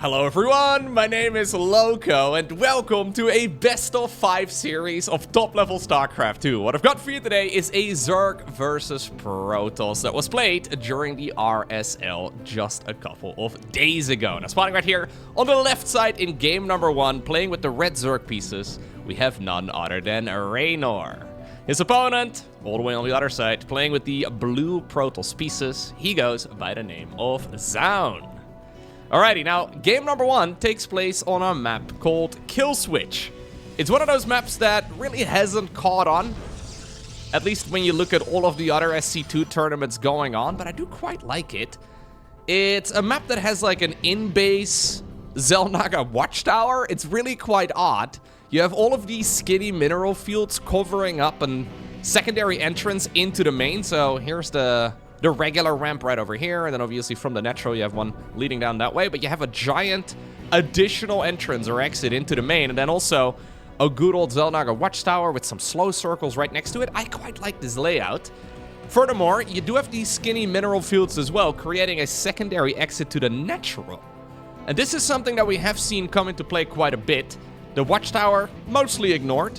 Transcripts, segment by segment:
Hello everyone, my name is Loco and welcome to a best of 5 series of top level StarCraft 2. What I've got for you today is a Zerg versus Protoss that was played during the RSL just a couple of days ago. Now spotting right here on the left side in game number 1, playing with the red Zerg pieces, we have none other than Reynor. His opponent, all the way on the other side, playing with the blue Protoss pieces, he goes by the name of Zoun. Alrighty, now, game number 1 takes place on a map called Kill Switch. It's one of those maps that really hasn't caught on, at least when you look at all of the other SC2 tournaments going on, but I do quite like it. It's a map that has like an in-base Xel'Naga watchtower. It's really quite odd. You have all of these skinny mineral fields covering up a secondary entrance into the main, so here's the regular ramp right over here, and then obviously from the natural you have one leading down that way, but you have a giant additional entrance or exit into the main, and then also a good old Xel'Naga watchtower with some slow circles right next to it. I quite like this layout. Furthermore, you do have these skinny mineral fields as well, creating a secondary exit to the natural. And this is something that we have seen come into play quite a bit. The watchtower, mostly ignored.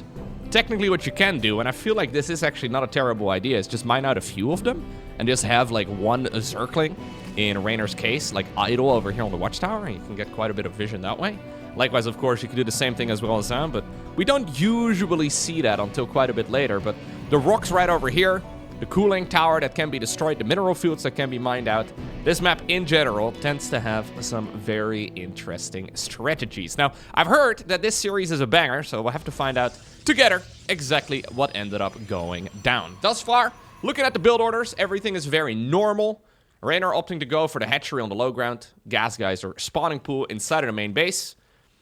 Technically what you can do, and I feel like this is actually not a terrible idea, is just mine out a few of them and just have like one Zergling, in Reynor's case, like idle over here on the watchtower, and you can get quite a bit of vision that way. Likewise, of course, you can do the same thing as well as Zoun, but we don't usually see that until quite a bit later. But the rocks right over here, the cooling tower that can be destroyed, the mineral fields that can be mined out, this map in general tends to have some very interesting strategies. Now, I've heard that this series is a banger, so we'll have to find out together exactly what ended up going down. Thus far, looking at the build orders, everything is very normal. Reynor opting to go for the hatchery on the low ground, Kijkwijzer spawning pool inside of the main base.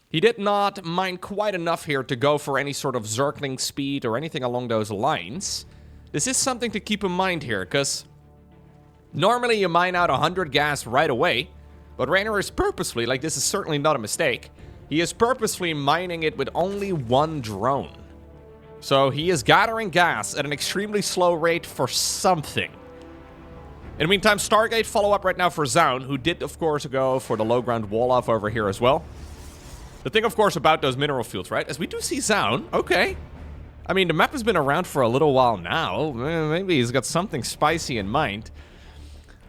He did not mine quite enough here to go for any sort of Zergling speed or anything along those lines. This is something to keep in mind here, because normally you mine out 100 gas right away, but Reynor is purposefully, like this is certainly not a mistake, he is purposefully mining it with only one drone. So he is gathering gas at an extremely slow rate for something. In the meantime, Stargate follow up right now for Zoun, who did of course go for the low ground wall off over here as well. The thing of course about those mineral fields, right, is we do see Zoun, okay. I mean, the map has been around for a little while now. Maybe he's got something spicy in mind.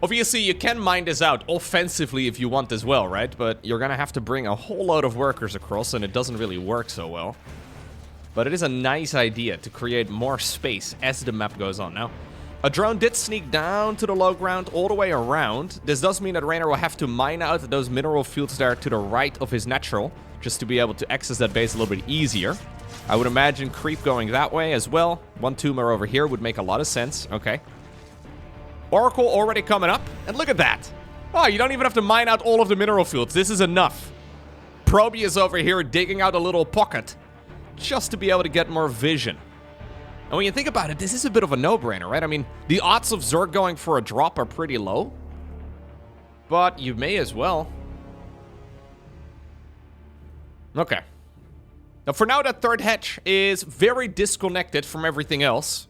Obviously, you can mine this out offensively if you want as well, right? But you're gonna have to bring a whole load of workers across, and it doesn't really work so well. But it is a nice idea to create more space as the map goes on. Now, a drone did sneak down to the low ground all the way around. This does mean that Reynor will have to mine out those mineral fields there to the right of his natural, just to be able to access that base a little bit easier. I would imagine creep going that way as well. One tumor over here would make a lot of sense. Okay. Oracle already coming up. And look at that. Oh, you don't even have to mine out all of the mineral fields. This is enough. Probius over here digging out a little pocket just to be able to get more vision. And when you think about it, this is a bit of a no-brainer, right? I mean, the odds of Zerg going for a drop are pretty low. But you may as well. Okay. Now, for now, that third hatch is very disconnected from everything else.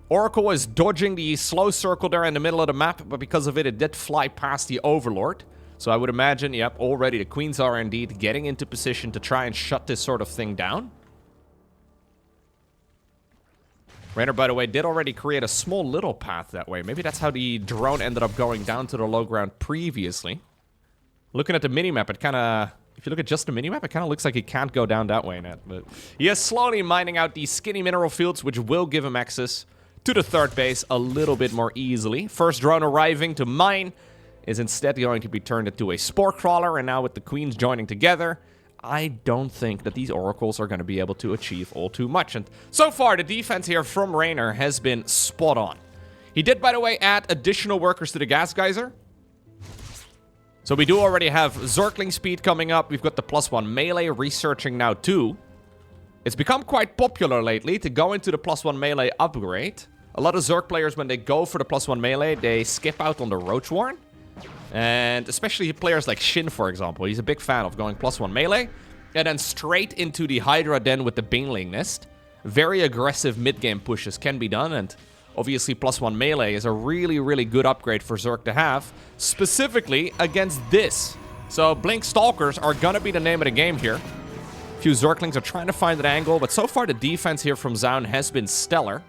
Oracle is dodging the slow circle there in the middle of the map, but because of it, it did fly past the Overlord. So I would imagine, yep, already the Queens are indeed getting into position to try and shut this sort of thing down. Reynor, by the way, did already create a small little path that way. Maybe that's how the drone ended up going down to the low ground previously. Looking at the minimap, it kind of... If you look at just the minimap, it kind of looks like he can't go down that way, Nat. But he is slowly mining out these skinny mineral fields, which will give him access to the third base a little bit more easily. First drone arriving to mine is instead going to be turned into a spore crawler, and now with the queens joining together, I don't think that these oracles are going to be able to achieve all too much. And so far, the defense here from Reynor has been spot on. He did, by the way, add additional workers to the Kijkwijzer. So we do already have Zergling speed coming up. We've got the +1 melee researching now too. It's become quite popular lately to go into the +1 melee upgrade. A lot of Zerg players, when they go for the +1 melee, they skip out on the Roachwarren. And especially players like Shin, for example. He's a big fan of going +1 melee. And then straight into the Hydra Den with the Baneling Nest. Very aggressive mid-game pushes can be done, and obviously, +1 melee is a really, really good upgrade for Zerg to have, specifically against this So Blink Stalkers are gonna be the name of the game here. A few Zerglings are trying to find an angle, but so far the defense here from Zoun has been stellar.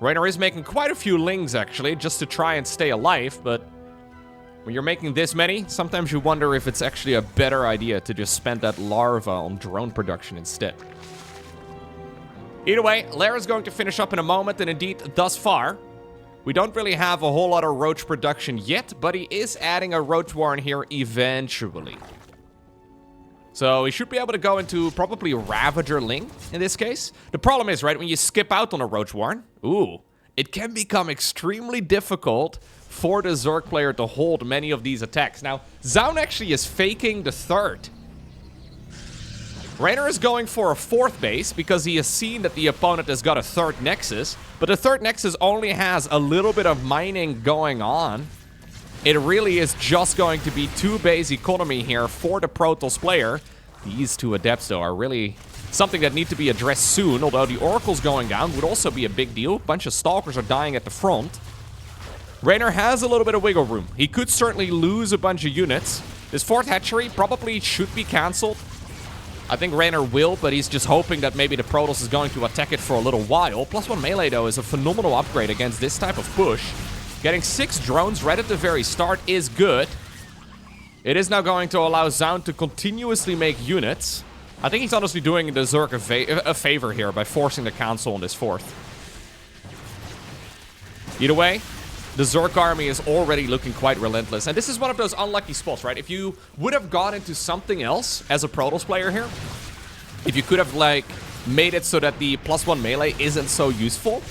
Reynor is making quite a few Lings, actually, just to try and stay alive, but when you're making this many, sometimes you wonder if it's actually a better idea to just spend that larva on drone production instead. Either way, Lara's going to finish up in a moment, and indeed, thus far, we don't really have a whole lot of roach production yet, but he is adding a roach warren here eventually. So he should be able to go into probably Ravager Ling in this case. The problem is, right, when you skip out on a roach warren, it can become extremely difficult for the Zerg player to hold many of these attacks. Now, Zoun actually is faking the third. Reynor is going for a fourth base because he has seen that the opponent has got a third nexus, but the third nexus only has a little bit of mining going on. It really is just going to be 2-base economy here for the Protoss player. These two adepts, though, are really something that need to be addressed soon, although the Oracle's going down would also be a big deal. A bunch of Stalkers are dying at the front. Reynor has a little bit of wiggle room. He could certainly lose a bunch of units. This fourth hatchery probably should be cancelled. I think Reynor will, but he's just hoping that maybe the Protoss is going to attack it for a little while. +1 melee, though, is a phenomenal upgrade against this type of push. Getting 6 drones right at the very start is good. It is now going to allow Zoun to continuously make units. I think he's honestly doing the Zerg a favor here by forcing the council on this fourth. Either way, the Zerg army is already looking quite relentless. And this is one of those unlucky spots, right? If you would have gone into something else as a Protoss player here, if you could have, like, made it so that the +1 melee isn't so useful,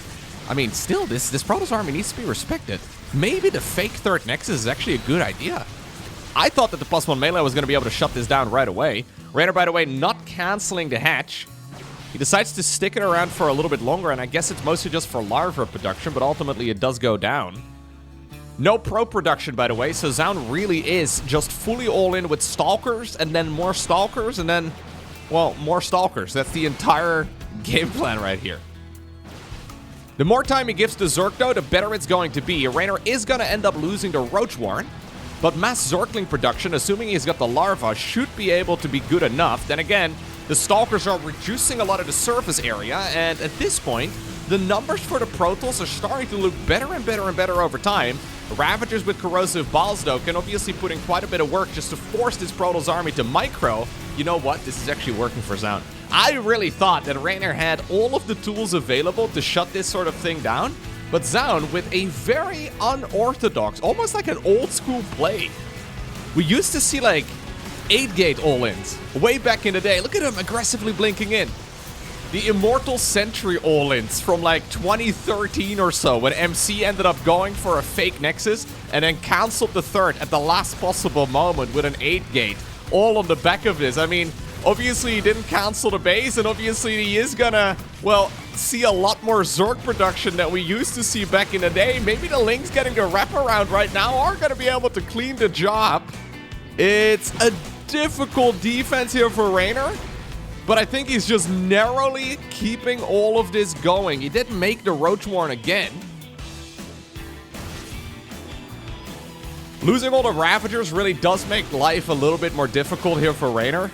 I mean, still, this Protoss army needs to be respected. Maybe the fake third nexus is actually a good idea. I thought that the +1 melee was going to be able to shut this down right away. Reynor, by the way, not canceling the hatch. He decides to stick it around for a little bit longer, and I guess it's mostly just for larva production, but ultimately it does go down. No pro production, by the way, so Zoun really is just fully all in with Stalkers, and then more Stalkers, and then, well, more Stalkers. That's the entire game plan right here. The more time he gives to Zerg, though, the better it's going to be. Reynor is going to end up losing the Roach Warren, but mass Zergling production, assuming he's got the larva, should be able to be good enough. Then again, the Stalkers are reducing a lot of the surface area, and at this point, the numbers for the Protoss are starting to look better and better and better over time. Ravagers with corrosive balls, though, can obviously put in quite a bit of work just to force this Protoss army to micro. You know what? This is actually working for Zoun. I really thought that Reynor had all of the tools available to shut this sort of thing down, but Zoun, with a very unorthodox, almost like an old-school play. We used to see, like, 8-gate all-ins way back in the day. Look at him aggressively blinking in. The Immortal Century all-ins from like 2013 or so, when MC ended up going for a fake Nexus and then canceled the third at the last possible moment with an 8-gate. All on the back of this. I mean, obviously he didn't cancel the base, and obviously he is gonna, well, see a lot more Zerg production that we used to see back in the day. Maybe the Lings getting a wraparound right now are gonna be able to clean the job. It's a difficult defense here for Reynor, but I think he's just narrowly keeping all of this going. He didn't make the Roach Warren again. Losing all the Ravagers really does make life a little bit more difficult here for Reynor.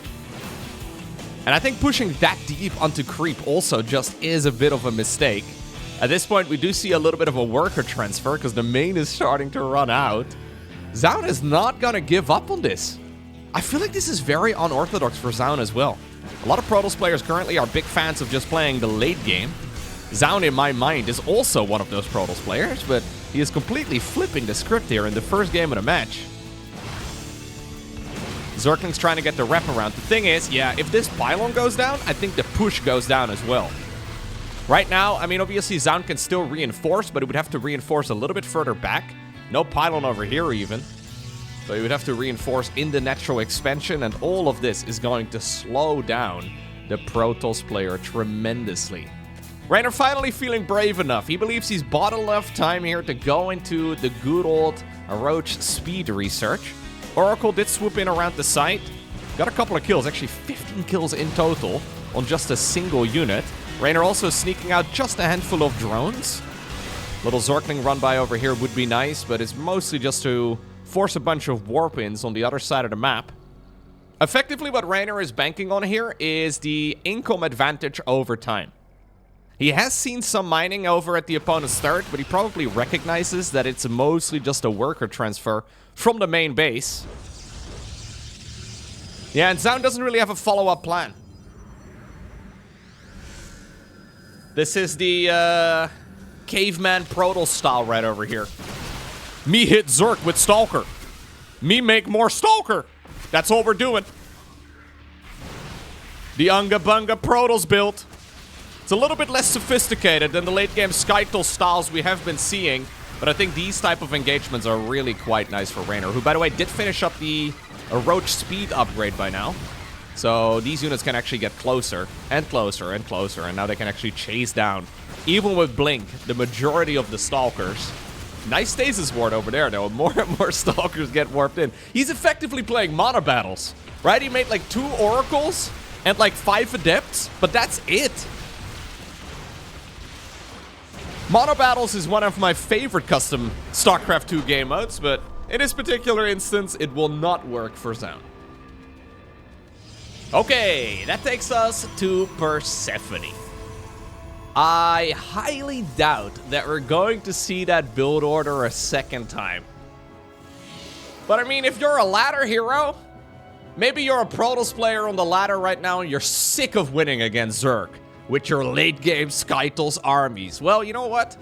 And I think pushing that deep onto creep also just is a bit of a mistake. At this point, we do see a little bit of a worker transfer because the main is starting to run out. Zoun is not going to give up on this. I feel like this is very unorthodox for Zoun as well. A lot of Protoss players currently are big fans of just playing the late game. Zoun, in my mind, is also one of those Protoss players, but he is completely flipping the script here in the first game of the match. Zergling's trying to get the wraparound. The thing is, yeah, if this pylon goes down, I think the push goes down as well. Right now, I mean, obviously Zoun can still reinforce, but it would have to reinforce a little bit further back. No pylon over here even. So you would have to reinforce in the natural expansion, and all of this is going to slow down the Protoss player tremendously. Reynor finally feeling brave enough. He believes he's bought enough time here to go into the good old Roach speed research. Oracle did swoop in around the site. Got a couple of kills, actually 15 kills in total on just a single unit. Reynor also sneaking out just a handful of drones. Little Zergling run by over here would be nice, but it's mostly just to force a bunch of warp-ins on the other side of the map. Effectively, what Reynor is banking on here is the income advantage over time. He has seen some mining over at the opponent's third, but he probably recognizes that it's mostly just a worker transfer from the main base. Yeah, and Zoun doesn't really have a follow-up plan. This is the caveman Protoss style right over here. Me hit Zerg with Stalker. Me make more Stalker. That's all we're doing. The Unga Bunga Protoss build. It's a little bit less sophisticated than the late game Skytel styles we have been seeing, but I think these type of engagements are really quite nice for Reynor, who by the way did finish up the Roach speed upgrade by now. So these units can actually get closer and closer and closer, and now they can actually chase down, even with Blink, the majority of the Stalkers. Nice stasis ward over there, though. More and more Stalkers get warped in. He's effectively playing mono battles, right? He made like 2 Oracles and like 5 Adepts, but that's it. Mono battles is one of my favorite custom StarCraft 2 game modes, but in this particular instance, it will not work for Zoun. Okay, that takes us to Persephone. I highly doubt that we're going to see that build order a second time. But I mean, if you're a ladder hero, maybe you're a Protoss player on the ladder right now and you're sick of winning against Zerg with your late game Skytel's armies. Well, you know what?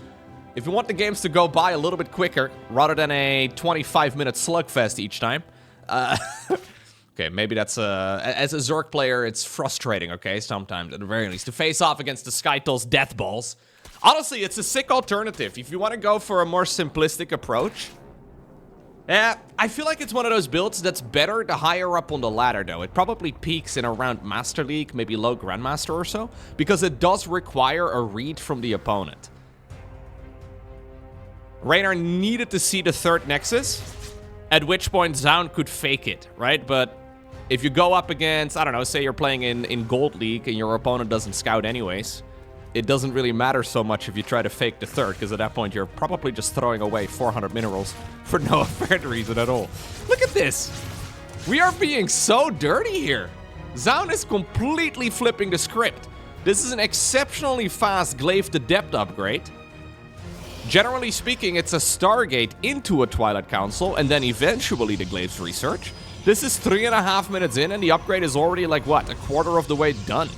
If you want the games to go by a little bit quicker, rather than a 25-minute slugfest each time, okay, maybe that's as a Zerg player, it's frustrating, okay, sometimes, at the very least, to face off against the Skytel's death balls. Honestly, it's a sick alternative. If you want to go for a more simplistic approach, yeah, I feel like it's one of those builds that's better the higher up on the ladder, though. It probably peaks in around Master League, maybe low Grandmaster or so, because it does require a read from the opponent. Reynor needed to see the third Nexus, at which point Zoun could fake it, right? But if you go up against, I don't know, say you're playing in Gold League and your opponent doesn't scout anyways, it doesn't really matter so much if you try to fake the third, because at that point you're probably just throwing away 400 minerals for no apparent reason at all. Look at this. We are being so dirty here. Zoun is completely flipping the script. This is an exceptionally fast Glaive Adept upgrade. Generally speaking, it's a Stargate into a Twilight Council, and then eventually the Glaive's Research. This is 3.5 minutes in, and the upgrade is already, like, what, a quarter of the way done.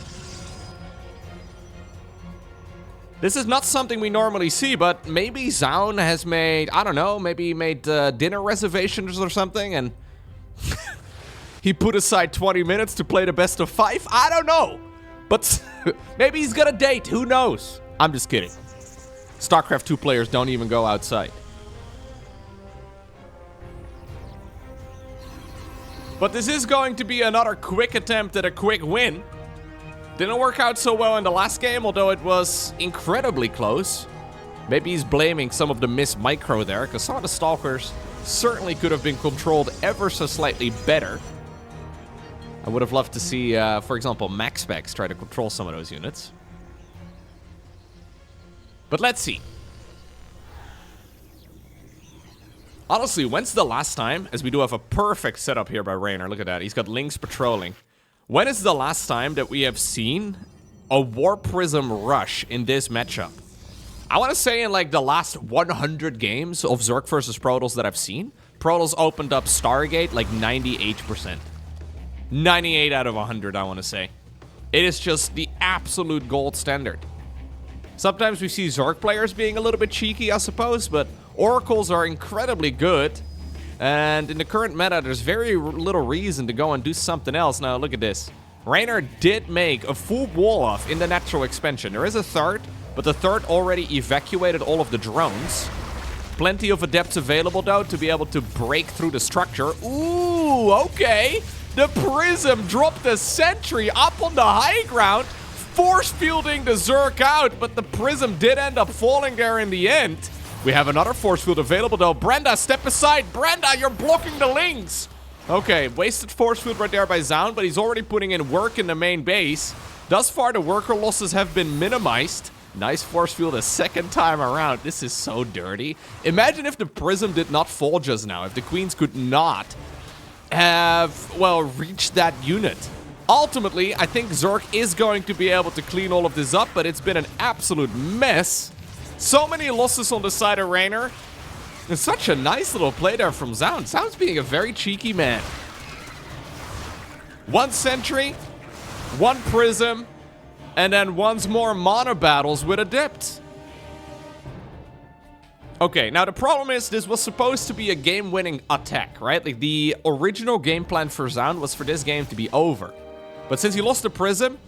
This is not something we normally see, but maybe Zoun has made, I don't know, maybe he made dinner reservations or something, and he put aside 20 minutes to play the best of 5? I don't know. But maybe he's got a date, who knows? I'm just kidding. StarCraft 2 players don't even go outside. But this is going to be another quick attempt at a quick win. Didn't work out so well in the last game, although it was incredibly close. Maybe he's blaming some of the missed micro there, because some of the Stalkers certainly could have been controlled ever so slightly better. I would have loved to see, for example, MaxSpecs try to control some of those units. But let's see. Honestly, when's the last time, as we do have a perfect setup here by Reynor, look at that, he's got Lynx patrolling. When is the last time that we have seen a Warp Prism rush in this matchup? I want to say in like the last 100 games of Zerg versus Protoss that I've seen, Protoss opened up Stargate like 98%. 98 out of 100, I want to say. It is just the absolute gold standard. Sometimes we see Zerg players being a little bit cheeky, I suppose, but Oracles are incredibly good. And in the current meta, there's very little reason to go and do something else. Now, look at this. Reynor did make a full wall-off in the natural expansion. There is a third, but the third already evacuated all of the drones. Plenty of adepts available, though, to be able to break through the structure. Ooh, okay. The Prism dropped a sentry up on the high ground, force fielding the Zerg out, but the Prism did end up falling there in the end. We have another force field available, though. Brenda, step aside. Brenda, you're blocking the Lynx. Okay, wasted force field right there by Zoun, but he's already putting in work in the main base. Thus far, the worker losses have been minimized. Nice force field a second time around. This is so dirty. Imagine if the prism did not fall just now. If the queens could not have, well, reached that unit. Ultimately, I think Zerg is going to be able to clean all of this up, but it's been an absolute mess. So many losses on the side of Reynor. It's such a nice little play there from Zoun. Zoun's being a very cheeky man. One sentry, one prism, and then once more mono battles with adepts. Okay, now the problem is this was supposed to be a game-winning attack, right? Like the original game plan for Zoun was for this game to be over. But since he lost the prism,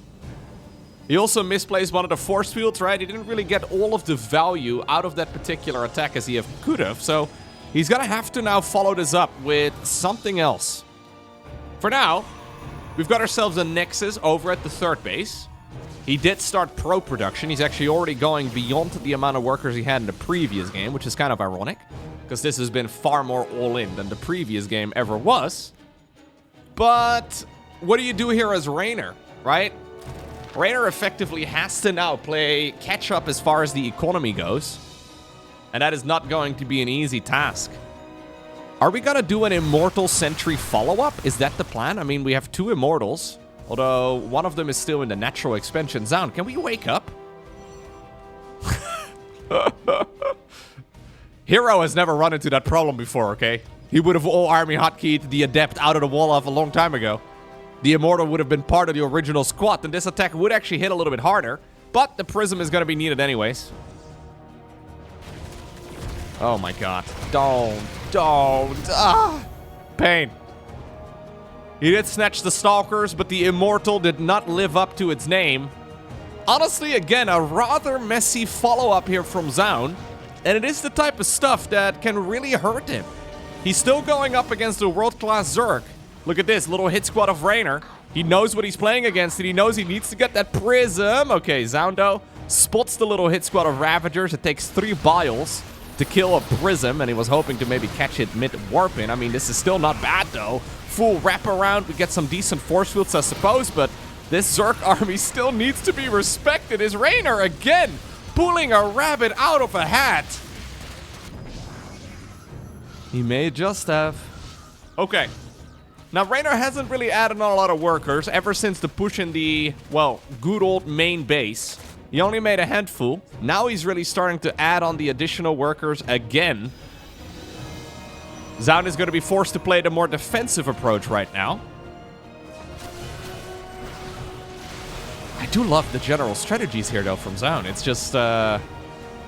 he also misplaced one of the force fields, right? He didn't really get all of the value out of that particular attack as he could have. So he's gonna have to now follow this up with something else. For now, we've got ourselves a Nexus over at the third base. He did start pro production. He's actually already going beyond the amount of workers he had in the previous game, which is kind of ironic, because this has been far more all-in than the previous game ever was. But what do you do here as Reynor, right? Reynor effectively has to now play catch-up as far as the economy goes, and that is not going to be an easy task. Are we gonna do an Immortal Sentry follow-up? Is that the plan? I mean, we have 2 Immortals, although one of them is still in the natural expansion zone. Can we wake up? Hero has never run into that problem before, okay? He would have all-army hotkeyed the Adept out of the wall off a long time ago. The Immortal would have been part of the original squad, and this attack would actually hit a little bit harder, but the Prism is going to be needed anyways. Oh my god. Don't. Pain. He did snatch the Stalkers, but the Immortal did not live up to its name. Honestly, again, a rather messy follow-up here from Zoun, and it is the type of stuff that can really hurt him. He's still going up against a world-class Zerg. Look at this, little hit squad of Reynor. He knows what he's playing against, and he knows he needs to get that prism. Okay, Zoundo spots the little hit squad of Ravagers. It takes 3 biles to kill a prism, and he was hoping to maybe catch it mid-warping. I mean, this is still not bad, though. Full wraparound, we get some decent force fields, I suppose, but this Zerg army still needs to be respected. Is Reynor, again, pulling a rabbit out of a hat? He may just have. Okay. Now, Reynor hasn't really added on a lot of workers ever since the push in the, well, good old main base. He only made a handful. Now he's really starting to add on the additional workers again. Zoun is going to be forced to play the more defensive approach right now. I do love the general strategies here, though, from Zoun. It's just a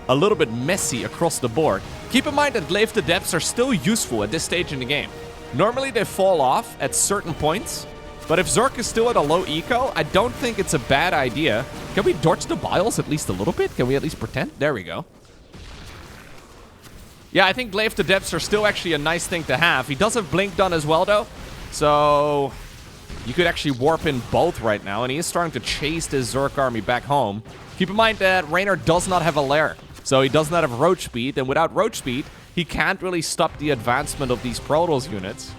little bit messy across the board. Keep in mind that Glaive the Depths are still useful at this stage in the game. Normally they fall off at certain points, but if Zerg is still at a low eco, I don't think it's a bad idea. Can we dodge the biles at least a little bit? Can we at least pretend? There we go. Yeah, I think Glaive the Depths are still actually a nice thing to have. He does have Blink done as well, though, so you could actually warp in both right now, and he is starting to chase this Zerg army back home. Keep in mind that Reynor does not have a lair, so he does not have roach speed, and without roach speed, he can't really stop the advancement of these Protoss units.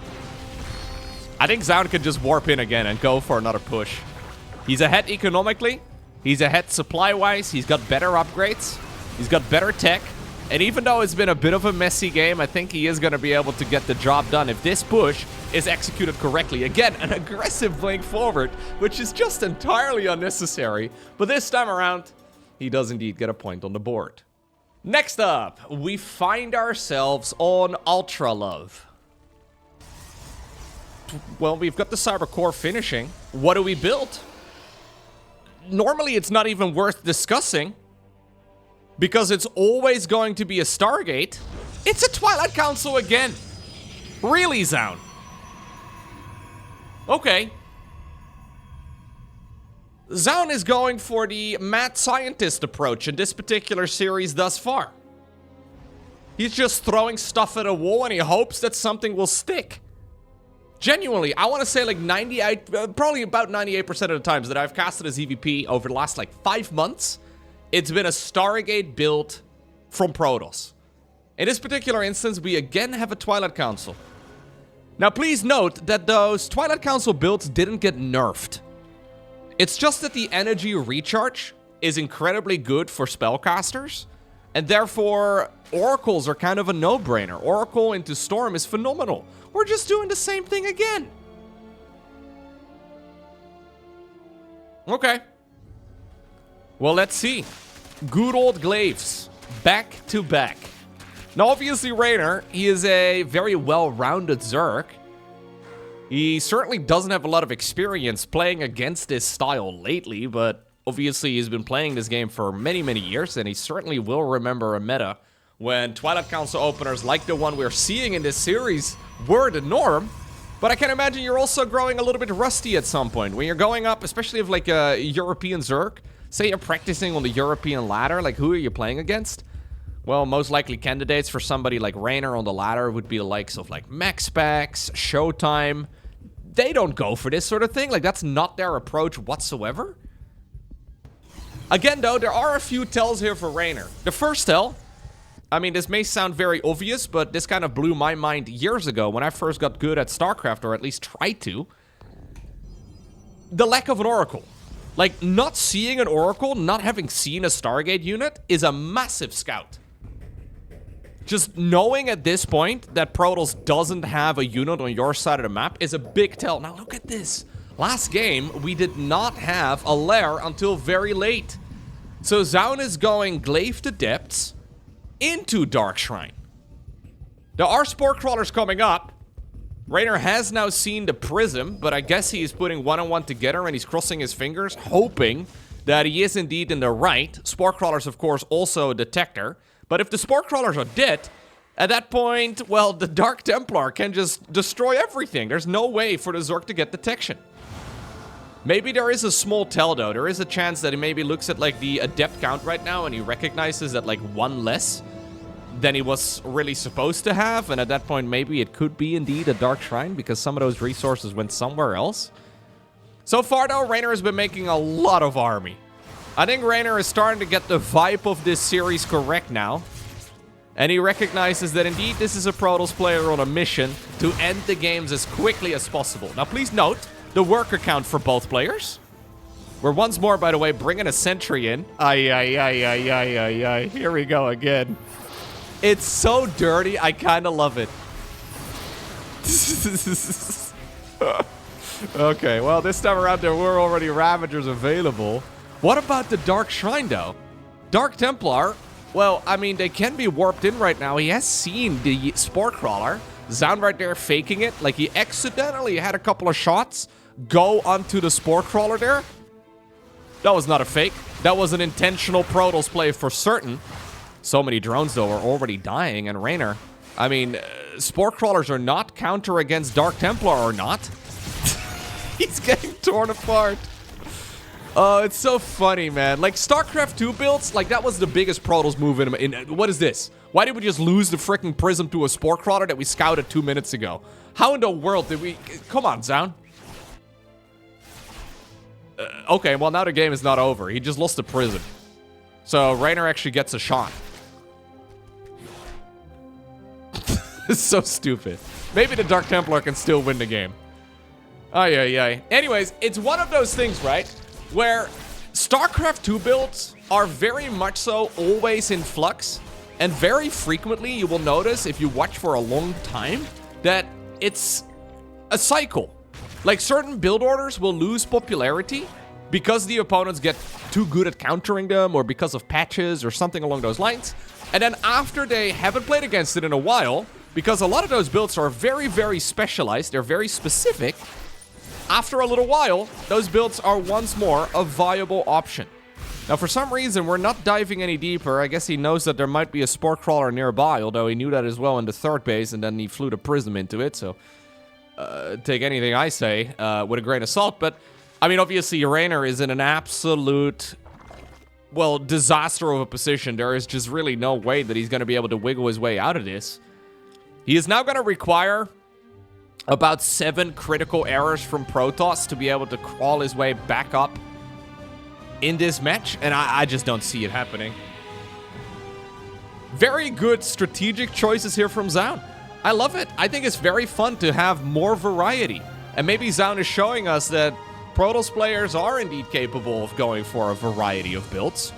I think Zoun can just warp in again and go for another push. He's ahead economically. He's ahead supply-wise. He's got better upgrades. He's got better tech. And even though it's been a bit of a messy game, I think he is going to be able to get the job done if this push is executed correctly. Again, an aggressive blink forward, which is just entirely unnecessary. But this time around, he does indeed get a point on the board. Next up, we find ourselves on Ultra Love. Well, we've got the Cyber Core finishing. What do we build? Normally, it's not even worth discussing, because it's always going to be a Stargate. It's a Twilight Council again. Really, Zoun? Okay. Zoun is going for the Mad Scientist approach in this particular series thus far. He's just throwing stuff at a wall and he hopes that something will stick. Genuinely, I want to say like 98, probably about 98% of the times that I've casted as EVP over the last like 5 months, it's been a Stargate build from Protoss. In this particular instance, we again have a Twilight Council. Now please note that those Twilight Council builds didn't get nerfed. It's just that the energy recharge is incredibly good for spellcasters, and therefore oracles are kind of a no-brainer. Oracle into Storm is phenomenal. We're just doing the same thing again. Okay. Well, let's see. Good old glaives. Back to back. Now, obviously, Reynor, he is a very well-rounded Zerg. He certainly doesn't have a lot of experience playing against this style lately, but obviously he's been playing this game for many, many years, and he certainly will remember a meta when Twilight Council openers like the one we're seeing in this series were the norm. But I can imagine you're also growing a little bit rusty at some point. When you're going up, especially if like a European Zerg, say you're practicing on the European ladder, like who are you playing against? Well, most likely candidates for somebody like Reynor on the ladder would be the likes of like MaxPax, Showtime. They don't go for this sort of thing. Like, that's not their approach whatsoever. Again, though, there are a few tells here for Reynor. The first tell, I mean, this may sound very obvious, but this kind of blew my mind years ago when I first got good at StarCraft, or at least tried to. The lack of an Oracle. Like, not seeing an Oracle, not having seen a Stargate unit, is a massive scout. Just knowing at this point that Protoss doesn't have a unit on your side of the map is a big tell. Now look at this. Last game, we did not have a lair until very late. So Zoun is going Glaive Adepts into Dark Shrine. There are Spore Crawlers coming up. Reynor has now seen the Prism, but I guess he is putting one-on-one together and he's crossing his fingers, hoping that he is indeed in the right. Spore Crawlers, of course, also a detector. But if the Spore Crawlers are dead, at that point, well, the Dark Templar can just destroy everything. There's no way for the Zerg to get detection. Maybe there is a small tell, though. There is a chance that he maybe looks at, like, the adept count right now and he recognizes that, like, one less than he was really supposed to have. And at that point, maybe it could be indeed a Dark Shrine because some of those resources went somewhere else. So far, though, Reynor has been making a lot of army. I think Reynor is starting to get the vibe of this series correct now. And he recognizes that indeed this is a Protoss player on a mission to end the games as quickly as possible. Now please note the worker count for both players. We're once more, by the way, bringing a sentry in. Here we go again. It's so dirty, I kind of love it. Okay, well this time around there were already Ravagers available. What about the Dark Shrine, though? Dark Templar, well, I mean, they can be warped in right now. He has seen the Spore Crawler. Zoun right there faking it. Like, he accidentally had a couple of shots go onto the Spore Crawler there. That was not a fake. That was an intentional Protoss play for certain. So many drones, though, are already dying. And Reynor, I mean, Spore Crawlers are not counter against Dark Templar or not. He's getting torn apart. Oh, it's so funny, man. Like, StarCraft 2 builds, like, that was the biggest Protoss move in what is this? Why did we just lose the freaking Prism to a Spore Crawler that we scouted 2 minutes ago? How in the world did we... Come on, Zoun. Okay, well, now the game is not over. He just lost the Prism. So, Reynor actually gets a shot. It's so stupid. Maybe the Dark Templar can still win the game. Ay. Anyways, it's one of those things, right? Where StarCraft 2 builds are very much so always in flux. And very frequently you will notice, if you watch for a long time, that it's a cycle. Like, certain build orders will lose popularity because the opponents get too good at countering them, or because of patches or something along those lines. And then after they haven't played against it in a while, because a lot of those builds are very, very specialized, they're very specific, after a little while, those builds are once more a viable option. Now, for some reason, we're not diving any deeper. I guess he knows that there might be a Spore Crawler nearby, although he knew that as well in the third base, and then he flew the Prism into it, so... take anything I say with a grain of salt, but... I mean, obviously, Reynor is in an absolute... well, disaster of a position. There is just really no way that he's going to be able to wiggle his way out of this. He is now going to require... about 7 critical errors from Protoss to be able to crawl his way back up in this match, and I just don't see it happening. Very good strategic choices here from Zoun. I love it. I think it's very fun to have more variety. And maybe Zoun is showing us that Protoss players are indeed capable of going for a variety of builds.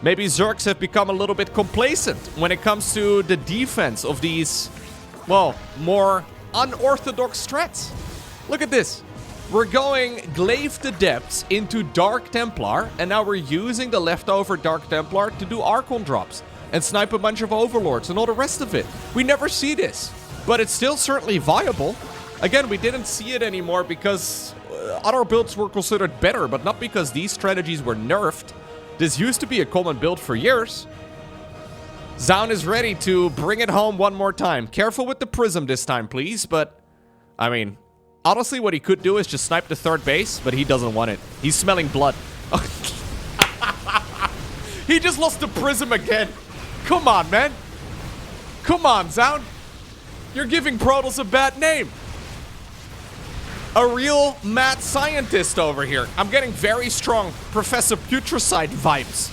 Maybe Zergs have become a little bit complacent when it comes to the defense of these, well, more unorthodox strats. Look at this. We're going Glaive Adepts into Dark Templar, and now we're using the leftover Dark Templar to do Archon drops and snipe a bunch of Overlords and all the rest of it. We never see this, but it's still certainly viable. Again, we didn't see it anymore because other builds were considered better, but not because these strategies were nerfed. This used to be a common build for years. Zoun is ready to bring it home one more time. Careful with the Prism this time, please, but, I mean, honestly, what he could do is just snipe the third base, but he doesn't want it. He's smelling blood. He just lost the Prism again. Come on, man. Come on, Zoun. You're giving Protoss a bad name. A real mad scientist over here. I'm getting very strong Professor Putricide vibes.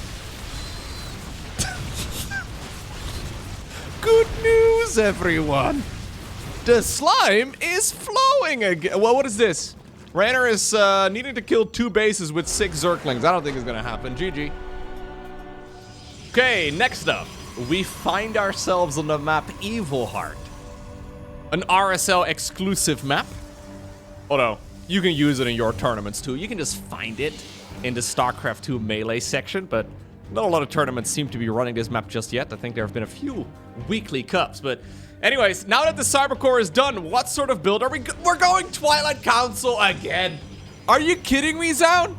Good news, everyone. The slime is flowing again. Well, what is this? Reynor is needing to kill 2 bases with 6 Zerglings. I don't think it's gonna happen. GG. Okay, next up, we find ourselves on the map Evil Heart. An RSL exclusive map. Although, you can use it in your tournaments too. You can just find it in the StarCraft 2 melee section, but not a lot of tournaments seem to be running this map just yet. I think there have been a few weekly cups, but anyways, now that the Cybercore is done, what sort of build are we we're going Twilight Council again. Are you kidding me, Zoun?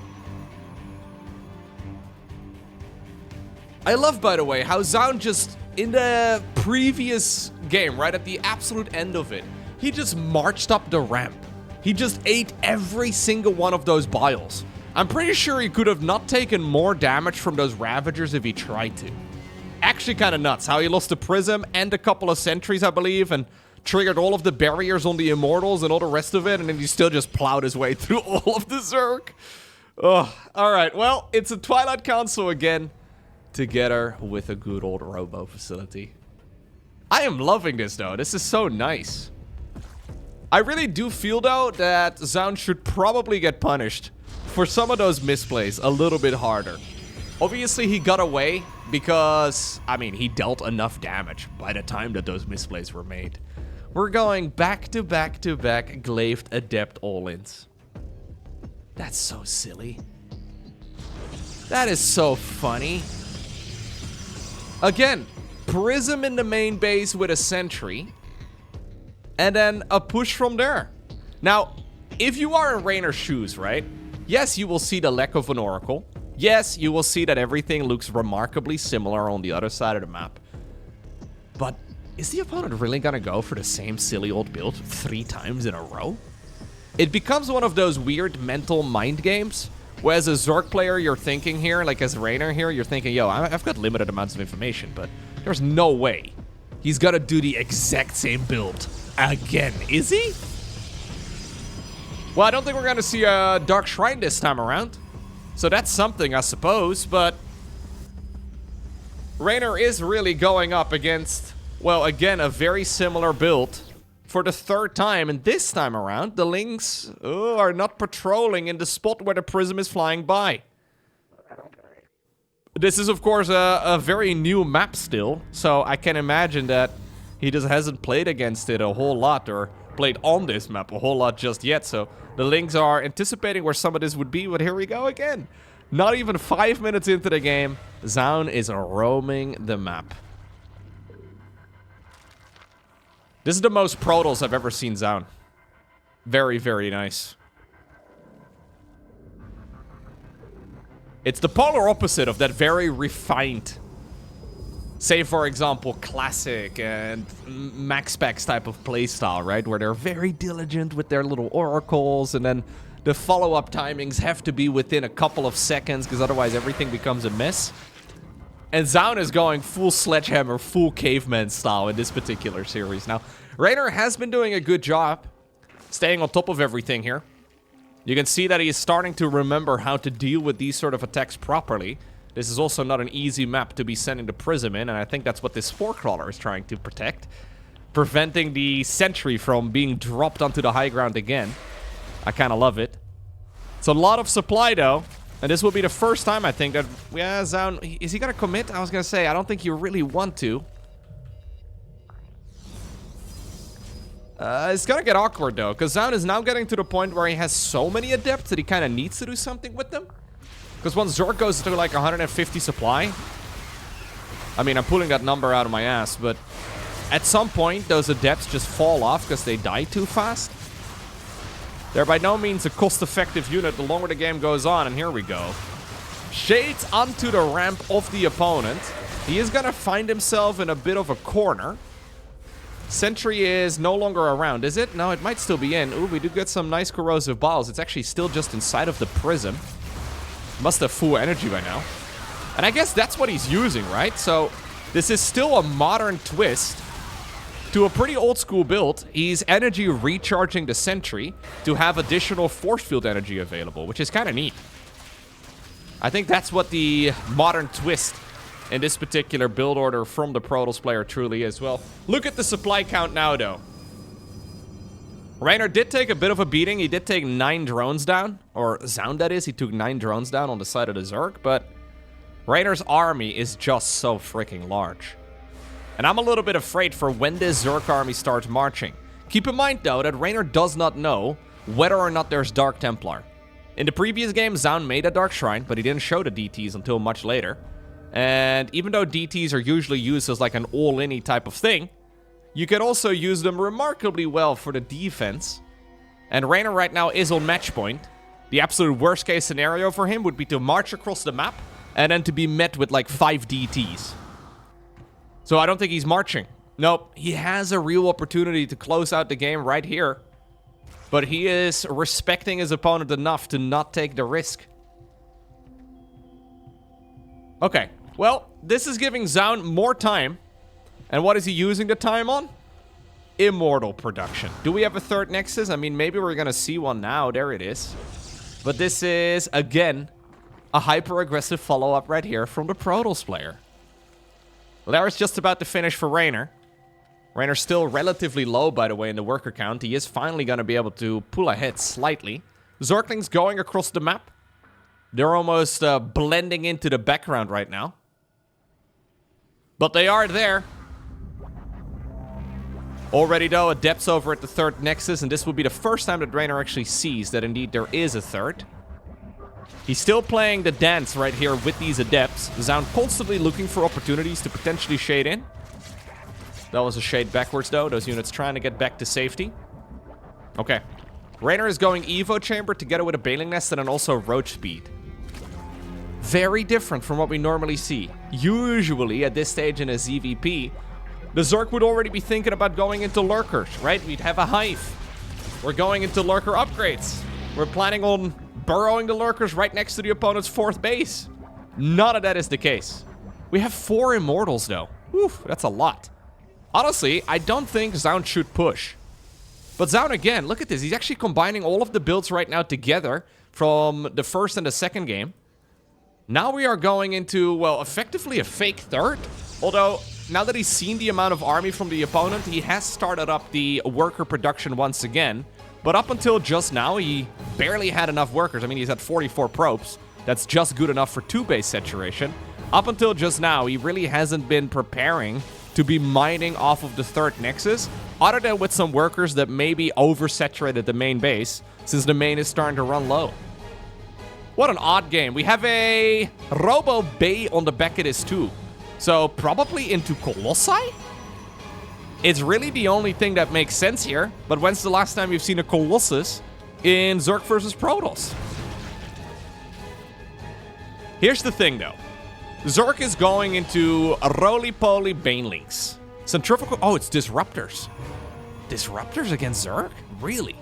I love, by the way, how Zoun just, in the previous game, right at the absolute end of it, he just marched up the ramp. He just ate every single one of those biles. I'm pretty sure he could have not taken more damage from those Ravagers if he tried to. Actually kind of nuts how he lost the Prism and a couple of sentries, I believe, and triggered all of the barriers on the Immortals and all the rest of it, and then he still just plowed his way through all of the Zerg. Oh, alright, well, it's a Twilight Council again, together with a good old Robo facility. I am loving this, though. This is so nice. I really do feel, though, that Zoun should probably get punished for some of those misplays a little bit harder. Obviously, he got away because, I mean, he dealt enough damage by the time that those misplays were made. We're going back-to-back-to-back Glaive Adept all-ins. That's so silly. That is so funny. Again, Prism in the main base with a sentry. And then a push from there. Now, if you are in Reynor's shoes, right? Yes, you will see the lack of an Oracle. Yes, you will see that everything looks remarkably similar on the other side of the map. But is the opponent really gonna go for the same silly old build 3 times in a row? It becomes one of those weird mental mind games, where as a Zerg player, you're thinking here, like as Reynor here, you're thinking, yo, I've got limited amounts of information, but there's no way he's gonna do the exact same build again, is he? Well, I don't think we're gonna see a Dark Shrine this time around. So that's something, I suppose, but Reynor is really going up against, well, again, a very similar build for the 3rd time, and this time around, the Lynx are not patrolling in the spot where the Prism is flying by. This is, of course, a very new map still, so I can imagine that he just hasn't played against it a whole lot, or played on this map a whole lot just yet, so the Lynx are anticipating where some of this would be, but here we go again. Not even 5 minutes into the game, Zoun is roaming the map. This is the most Protoss I've ever seen Zoun. Very, very nice. It's the polar opposite of that very refined, say, for example, classic and max specs type of playstyle, right? Where they're very diligent with their little oracles, and then the follow-up timings have to be within a couple of seconds, because otherwise everything becomes a mess. And Zoun is going full sledgehammer, full caveman style in this particular series. Now, Reynor has been doing a good job staying on top of everything here. You can see that he is starting to remember how to deal with these sort of attacks properly. This is also not an easy map to be sending the Prism in, and I think that's what this 4-crawler is trying to protect. Preventing the sentry from being dropped onto the high ground again. I kind of love it. It's a lot of supply, though. And this will be the first time, I think, that... Yeah, Zoun... Is he gonna commit? I was gonna say, I don't think you really want to. It's gonna get awkward, though. Because Zoun is now getting to the point where he has so many adepts that he kind of needs to do something with them. Because once Zerg goes to, like, 150 supply... I mean, I'm pulling that number out of my ass, but... At some point, those adepts just fall off because they die too fast. They're by no means a cost-effective unit the longer the game goes on, and here we go. Shades onto the ramp of the opponent. He is gonna find himself in a bit of a corner. Sentry is no longer around, is it? No, it might still be in. Ooh, we do get some nice corrosive balls. It's actually still just inside of the prism. Must have full energy by now. And I guess that's what he's using, right? So, this is still a modern twist to a pretty old school build. He's energy recharging the sentry to have additional force field energy available, which is kind of neat. I think that's what the modern twist in this particular build order from the Protoss player truly is. Well, look at the supply count now, though. Reynor did take a bit of a beating. He did take 9 drones down. Or Zoun, that is. He took 9 drones down on the side of the Zerg. But Reynor's army is just so freaking large. And I'm a little bit afraid for when this Zerg army starts marching. Keep in mind, though, that Reynor does not know whether or not there's Dark Templar. In the previous game, Zoun made a Dark Shrine, but he didn't show the DTs until much later. And even though DTs are usually used as like an all-in-y type of thing, you can also use them remarkably well for the defense. And Reynor right now is on match point. The absolute worst case scenario for him would be to march across the map and then to be met with like 5 DTs. So I don't think he's marching. Nope, he has a real opportunity to close out the game right here. But he is respecting his opponent enough to not take the risk. Okay, well, this is giving Zoun more time. And what is he using the time on? Immortal production. Do we have a third Nexus? I mean, maybe we're gonna see one now. There it is. But this is, again, a hyper-aggressive follow-up right here from the Protoss player. Lara's just about to finish for Reynor. Reynor's still relatively low, by the way, in the worker count. He is finally going to be able to pull ahead slightly. Zerglings going across the map. They're almost blending into the background right now. But they are there. Already, though, adepts over at the third Nexus, and this will be the first time that Reynor actually sees that indeed there is a third. He's still playing the dance right here with these adepts. Zoun constantly looking for opportunities to potentially shade in. That was a shade backwards, though. Those units trying to get back to safety. Okay. Reynor is going Evo Chamber together with a Baling Nest and then also Roach Speed. Very different from what we normally see. Usually, at this stage in a ZVP, the Zerg would already be thinking about going into Lurkers, right? We'd have a Hive. We're going into Lurker upgrades. We're planning on burrowing the Lurkers right next to the opponent's 4th base. None of that is the case. We have 4 Immortals, though. Oof, that's a lot. Honestly, I don't think Zoun should push. But Zoun, again, look at this. He's actually combining all of the builds right now together from the first and the second game. Now we are going into, well, effectively a fake third. Although, now that he's seen the amount of army from the opponent, he has started up the worker production once again. But up until just now, he barely had enough workers. I mean, he's at 44 probes. That's just good enough for 2 base saturation. Up until just now, he really hasn't been preparing to be mining off of the third Nexus, other than with some workers that maybe oversaturated the main base, since the main is starting to run low. What an odd game. We have a Robo Bay on the back of this too. So probably into Colossi? It's really the only thing that makes sense here. But when's the last time you've seen a Colossus in Zerg versus Protoss? Here's the thing though. Zerg is going into roly-poly banelings. Centrifugal... Oh, it's Disruptors. Disruptors against Zerg? Really?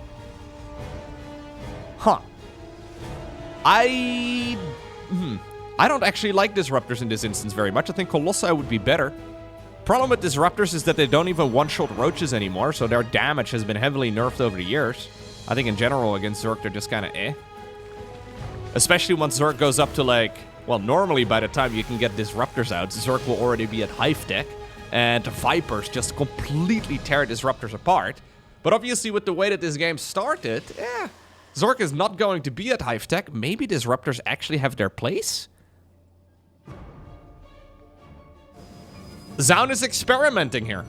Huh. I don't actually like Disruptors in this instance very much. I think Colossi would be better. Problem with Disruptors is that they don't even one-shot roaches anymore, so their damage has been heavily nerfed over the years. I think in general against Zerg, they're just kind of eh. Especially once Zerg goes up to like... Well, normally by the time you can get Disruptors out, Zerg will already be at Hive Tech, and Vipers just completely tear Disruptors apart. But obviously with the way that this game started, Zerg is not going to be at Hive Tech. Maybe Disruptors actually have their place? Zoun is experimenting here.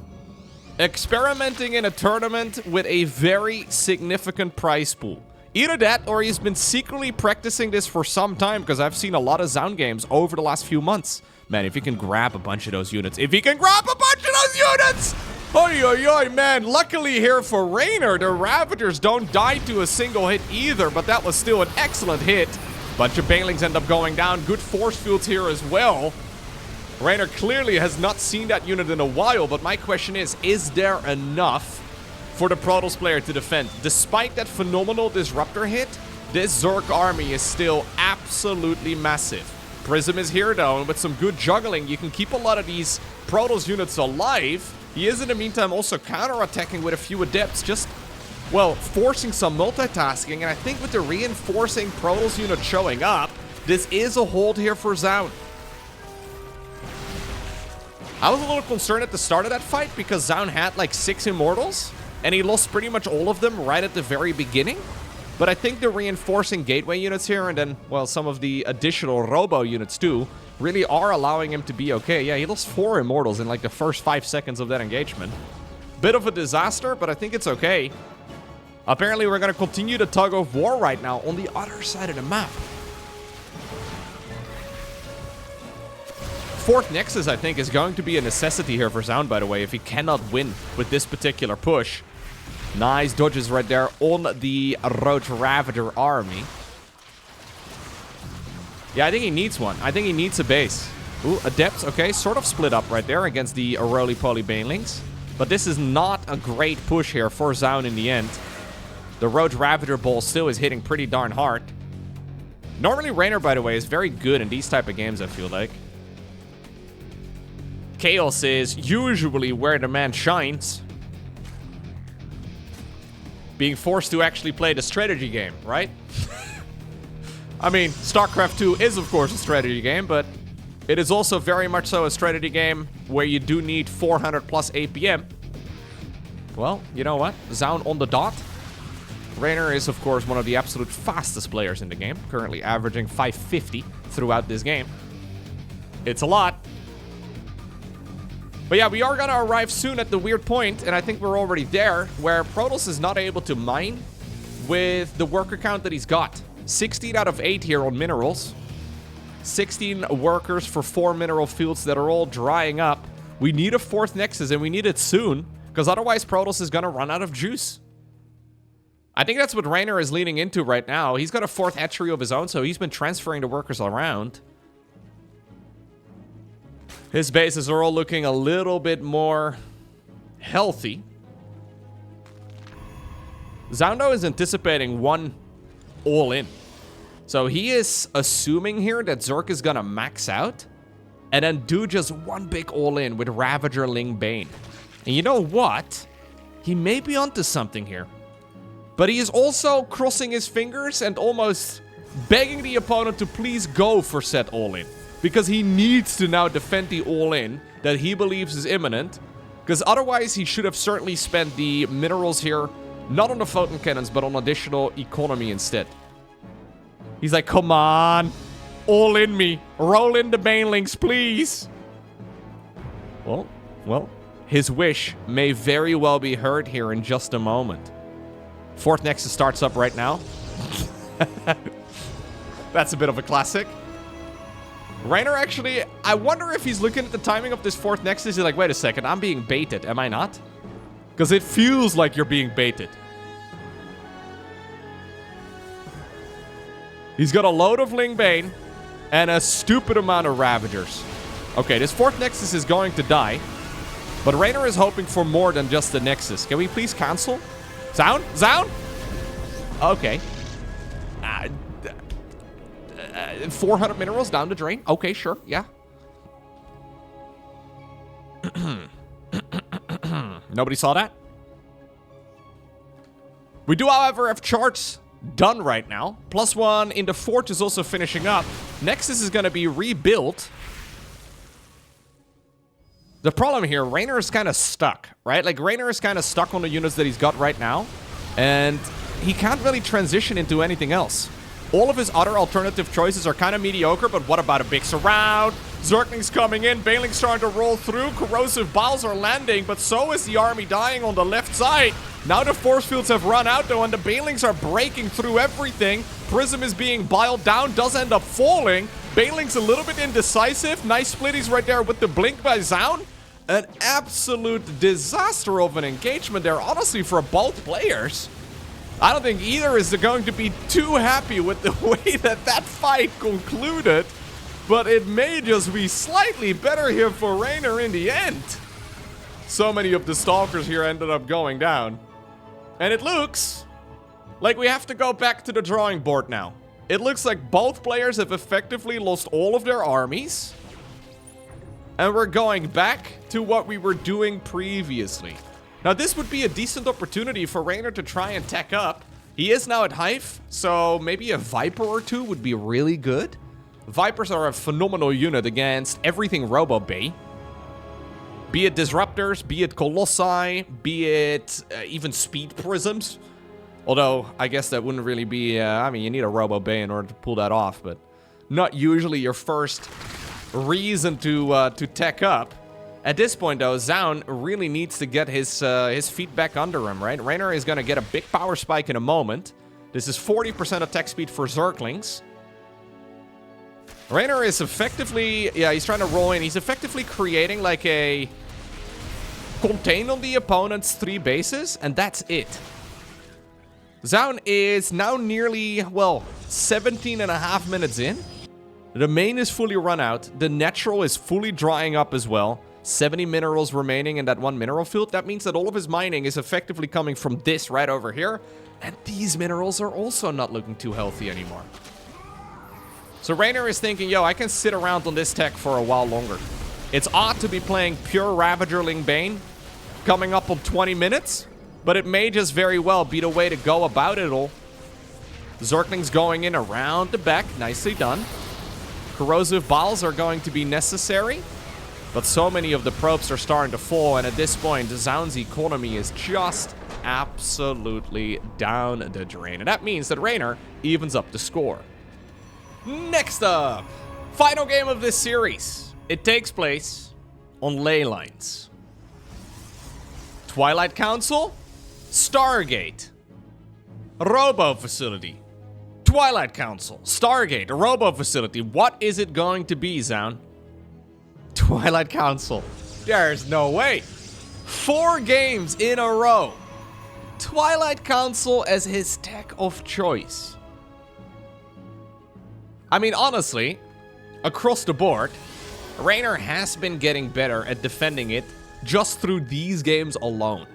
Experimenting in a tournament with a very significant prize pool. Either that, or he's been secretly practicing this for some time, because I've seen a lot of Zoun games over the last few months. Man, if he can grab a bunch of those units. If he can grab a bunch of those units! Oi, oi, oi, man. Luckily here for Reynor, the Ravagers don't die to a single hit either, but that was still an excellent hit. Bunch of Banelings end up going down. Good force fields here as well. Reynor clearly has not seen that unit in a while, but my question is there enough for the Protoss player to defend? Despite that phenomenal Disruptor hit, this Zerg army is still absolutely massive. Prism is here though, and with some good juggling, you can keep a lot of these Protoss units alive. He is in the meantime also counter-attacking with a few adepts, just, well, forcing some multitasking, and I think with the reinforcing Protoss unit showing up, this is a hold here for Zoun. I was a little concerned at the start of that fight because Zoun had like 6 Immortals, and he lost pretty much all of them right at the very beginning. But I think the reinforcing gateway units here, and then, well, some of the additional robo units too, really are allowing him to be okay. Yeah, he lost 4 Immortals in like the first 5 seconds of that engagement. Bit of a disaster, but I think it's okay. Apparently, we're going to continue the tug of war right now on the other side of the map. 4th Nexus, I think, is going to be a necessity here for Zoun, by the way, if he cannot win with this particular push. Nice dodges right there on the Roach Ravager army. Yeah, I think he needs one. I think he needs a base. Ooh, Adepts, okay, sort of split up right there against the roly-poly Banelings. But this is not a great push here for Zoun in the end. The Roach Ravager ball still is hitting pretty darn hard. Normally, Reynor, by the way, is very good in these type of games, I feel like. Chaos is usually where the man shines. Being forced to actually play the strategy game, right? I mean, StarCraft 2 is, of course, a strategy game, but it is also very much so a strategy game where you do need 400 plus APM. Well, you know what? Zoun on the dot. Reynor is, of course, one of the absolute fastest players in the game, currently averaging 550 throughout this game. It's a lot. But yeah, we are going to arrive soon at the weird point, and I think we're already there, where Protoss is not able to mine with the worker count that he's got. 16 out of 8 here on minerals. 16 workers for 4 mineral fields that are all drying up. We need a 4th Nexus, and we need it soon, because otherwise Protoss is going to run out of juice. I think that's what Reynor is leaning into right now. He's got a 4th hatchery of his own, so he's been transferring the workers around. His bases are all looking a little bit more healthy. Zoun is anticipating one all-in. So he is assuming here that Zerg is gonna max out and then do just one big all-in with Ravager Ling Bane. And you know what? He may be onto something here. But he is also crossing his fingers and almost begging the opponent to please go for said all-in. Because he needs to now defend the all-in that he believes is imminent. Because otherwise he should have certainly spent the minerals here, not on the photon cannons, but on additional economy instead. He's like, come on, all in me. Roll in the Banelings, please. Well, his wish may very well be heard here in just a moment. 4th Nexus starts up right now. That's a bit of a classic. Reynor actually, I wonder if he's looking at the timing of this 4th Nexus. He's like, wait a second, I'm being baited, am I not? Because it feels like you're being baited. He's got a load of Ling Bane and a stupid amount of Ravagers. Okay, this 4th Nexus is going to die. But Reynor is hoping for more than just the Nexus. Can we please cancel? Zoun? Zoun? Okay. 400 minerals down the drain. Okay, sure. Yeah. Nobody saw that? We do, however, have charts done right now. +1 in the fort is also finishing up. Nexus is going to be rebuilt. The problem here, Reynor is kind of stuck, right? Like, Reynor is kind of stuck on the units that he's got right now. And he can't really transition into anything else. All of his other alternative choices are kind of mediocre, but what about a big surround? Zerglings coming in, Baneling's starting to roll through, corrosive balls are landing, but so is the army dying on the left side. Now the force fields have run out though, and the Banelings are breaking through everything. Prism is being biled down, does end up falling. Baneling's a little bit indecisive. Nice splitties right there with the blink by Zoun. An absolute disaster of an engagement there, honestly, for both players. I don't think either is going to be too happy with the way that that fight concluded. But it may just be slightly better here for Reynor in the end. So many of the stalkers here ended up going down. And it looks like we have to go back to the drawing board now. It looks like both players have effectively lost all of their armies. And we're going back to what we were doing previously. Now this would be a decent opportunity for Reynor to try and tech up. He is now at Hive, so maybe a Viper or two would be really good. Vipers are a phenomenal unit against everything Robo-Bay. Be it Disruptors, be it Colossi, be it even Speed Prisms. Although, I guess that wouldn't really be... I mean, you need a Robo-Bay in order to pull that off, but not usually your first reason to tech up. At this point, though, Zoun really needs to get his feet back under him, right? Reynor is going to get a big power spike in a moment. This is 40% attack speed for Zerglings. Reynor is effectively... Yeah, he's trying to roll in. He's effectively creating like a... contain on the opponent's 3 bases, and that's it. Zoun is now nearly, well, 17.5 minutes in. The main is fully run out. The natural is fully drying up as well. 70 minerals remaining in that one mineral field. That means that all of his mining is effectively coming from this right over here. And these minerals are also not looking too healthy anymore. So Reynor is thinking, yo, I can sit around on this tech for a while longer. It's odd to be playing pure Ravagerling Bane coming up on 20 minutes, but it may just very well be the way to go about it all. Zerglings going in around the back. Nicely done. Corrosive balls are going to be necessary, but so many of the probes are starting to fall, and at this point, Zoun's economy is just absolutely down the drain. And that means that Reynor evens up the score. Next up, final game of this series. It takes place on ley lines. Twilight Council, Stargate, Robo Facility. Twilight Council, Stargate, a Robo Facility. What is it going to be, Zoun? Twilight Council. There's no way. 4 games in a row. Twilight Council as his tech of choice. I mean, honestly, across the board, Reynor has been getting better at defending it just through these games alone.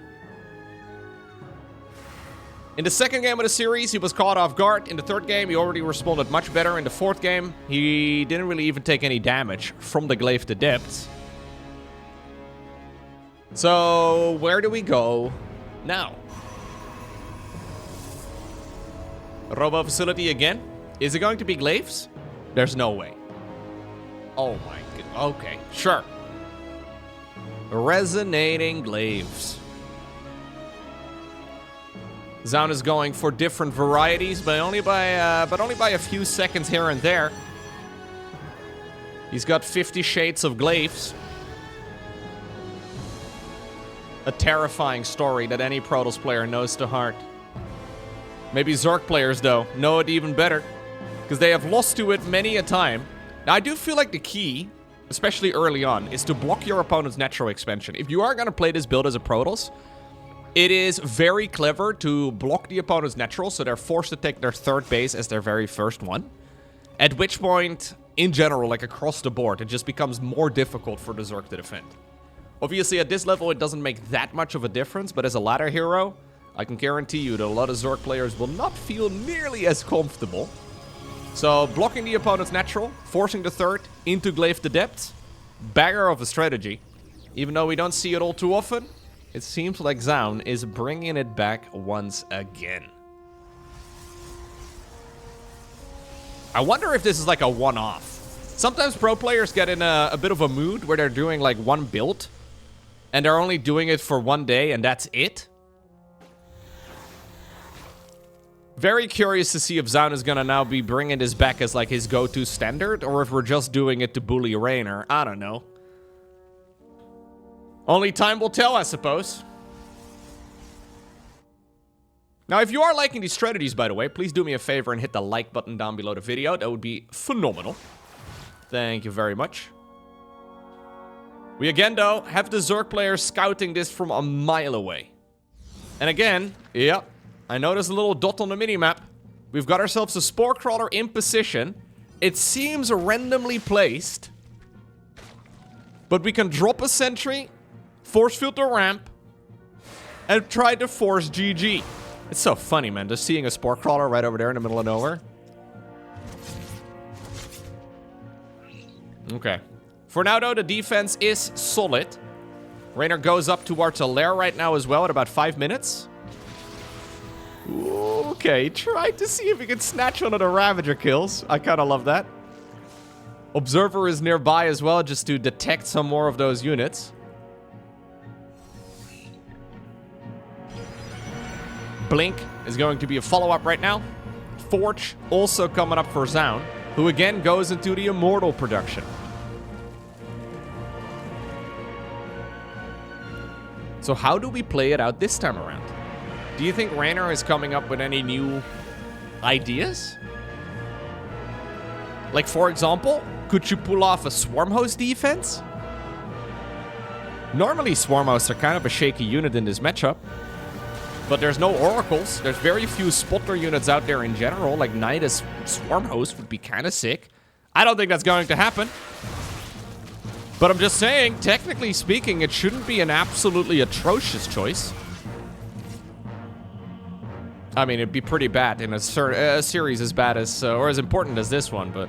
In the second game of the series, he was caught off guard. In the third game, he already responded much better. In the fourth game, he didn't really even take any damage from the glaive adept. So, where do we go now? Robo Facility again? Is it going to be glaives? There's no way. Oh my god. Okay, sure. Resonating glaives. Zoun is going for different varieties, but only by a few seconds here and there. He's got 50 shades of glaives. A terrifying story that any Protoss player knows to heart. Maybe Zerg players, though, know it even better, because they have lost to it many a time. Now, I do feel like the key, especially early on, is to block your opponent's natural expansion. If you are going to play this build as a Protoss, it is very clever to block the opponent's natural, so they're forced to take their third base as their very first one. At which point, in general, like across the board, it just becomes more difficult for the Zerg to defend. Obviously, at this level, it doesn't make that much of a difference, but as a ladder hero, I can guarantee you that a lot of Zerg players will not feel nearly as comfortable. So, blocking the opponent's natural, forcing the third into glaive adept, bagger of a strategy. Even though we don't see it all too often, it seems like Zoun is bringing it back once again. I wonder if this is like a one-off. Sometimes pro players get in a bit of a mood where they're doing like one build, and they're only doing it for one day, and that's it. Very curious to see if Zoun is gonna now be bringing this back as like his go-to standard, or if we're just doing it to bully Reynor. I don't know. Only time will tell, I suppose. Now, if you are liking these strategies, by the way, please do me a favor and hit the like button down below the video. That would be phenomenal. Thank you very much. We again, though, have the Zerg players scouting this from a mile away. And again, yep, I noticed a little dot on the minimap. We've got ourselves a spore crawler in position. It seems randomly placed. But we can drop a sentry, force field the ramp, and try to force GG. It's so funny, man, just seeing a spore crawler right over there in the middle of nowhere. Okay. For now, though, the defense is solid. Reynor goes up towards a lair right now as well at about 5 minutes. Okay, trying to see if he can snatch one of the Ravager kills. I kind of love that. Observer is nearby as well, just to detect some more of those units. Blink is going to be a follow-up right now. Forge also coming up for Zoun, who again goes into the Immortal production. So how do we play it out this time around? Do you think Reynor is coming up with any new ideas? Like, for example, could you pull off a Swarm Host defense? Normally, Swarm Hosts are kind of a shaky unit in this matchup. But there's no Oracles. There's very few spotter units out there in general. Like, Nidus Swarm Host would be kind of sick. I don't think that's going to happen. But I'm just saying, technically speaking, it shouldn't be an absolutely atrocious choice. I mean, it'd be pretty bad in a series as bad as, or as important as this one, but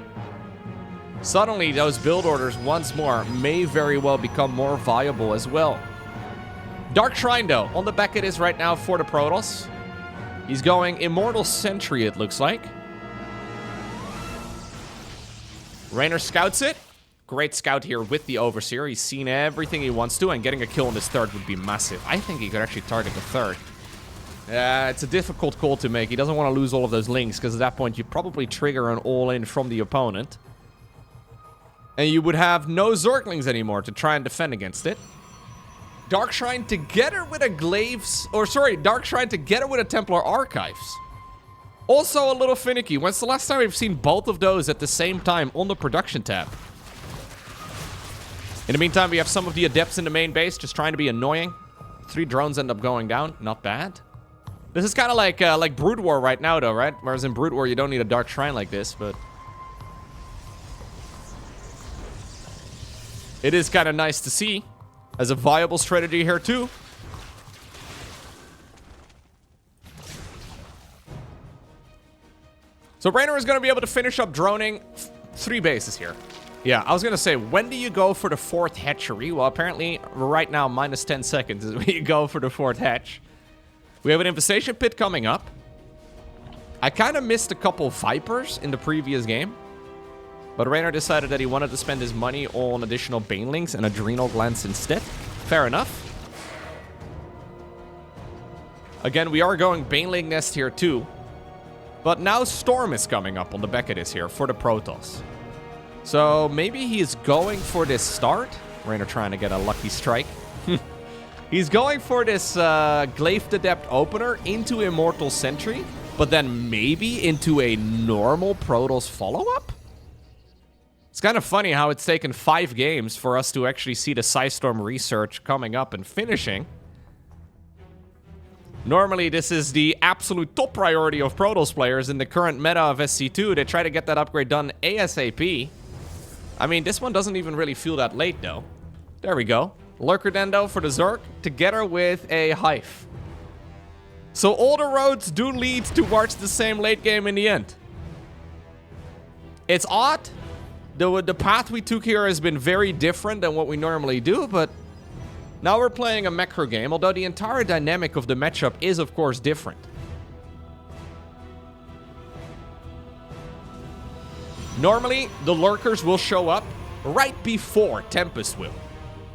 suddenly those build orders once more may very well become more viable as well. Dark Shrine, though, on the back it is right now for the Protoss. He's going Immortal Sentry, it looks like. Reynor scouts it. Great scout here with the Overseer. He's seen everything he wants to, and getting a kill on this third would be massive. I think he could actually target the third. It's a difficult call to make. He doesn't want to lose all of those links, because at that point you probably trigger an all-in from the opponent. And you would have no Zerglings anymore to try and defend against it. Dark Shrine together with a Glaives... Or, sorry, Dark Shrine together with a Templar Archives. Also a little finicky. When's the last time we've seen both of those at the same time on the production tab? In the meantime, we have some of the adepts in the main base just trying to be annoying. 3 drones end up going down. Not bad. This is kind of like Brood War right now, though, right? Whereas in Brood War, you don't need a Dark Shrine like this, but... It is kind of nice to see as a viable strategy here, too. So Reynor is going to be able to finish up droning 3 bases here. Yeah, I was going to say, when do you go for the 4th hatchery? Well, apparently, right now, minus 10 seconds is when you go for the 4th hatch. We have an infestation pit coming up. I kind of missed a couple Vipers in the previous game. But Reynor decided that he wanted to spend his money on additional Banelings and Adrenal Glands instead. Fair enough. Again, we are going Baneling Nest here too. But now Storm is coming up on the back of this here for the Protoss. So maybe he's going for this start. Reynor trying to get a lucky strike. He's going for this Glaive Adept opener into Immortal Sentry. But then maybe into a normal Protoss follow-up? It's kind of funny how it's taken 5 games for us to actually see the Psystorm research coming up and finishing. Normally, this is the absolute top priority of Protoss players in the current meta of SC2. They try to get that upgrade done ASAP. I mean, this one doesn't even really feel that late, though. There we go. Lurker Dendo for the Zerg, together with a Hive. So all the roads do lead towards the same late game in the end. It's odd. The path we took here has been very different than what we normally do, but now we're playing a macro game, although the entire dynamic of the matchup is, of course, different. Normally, the Lurkers will show up right before Tempest will.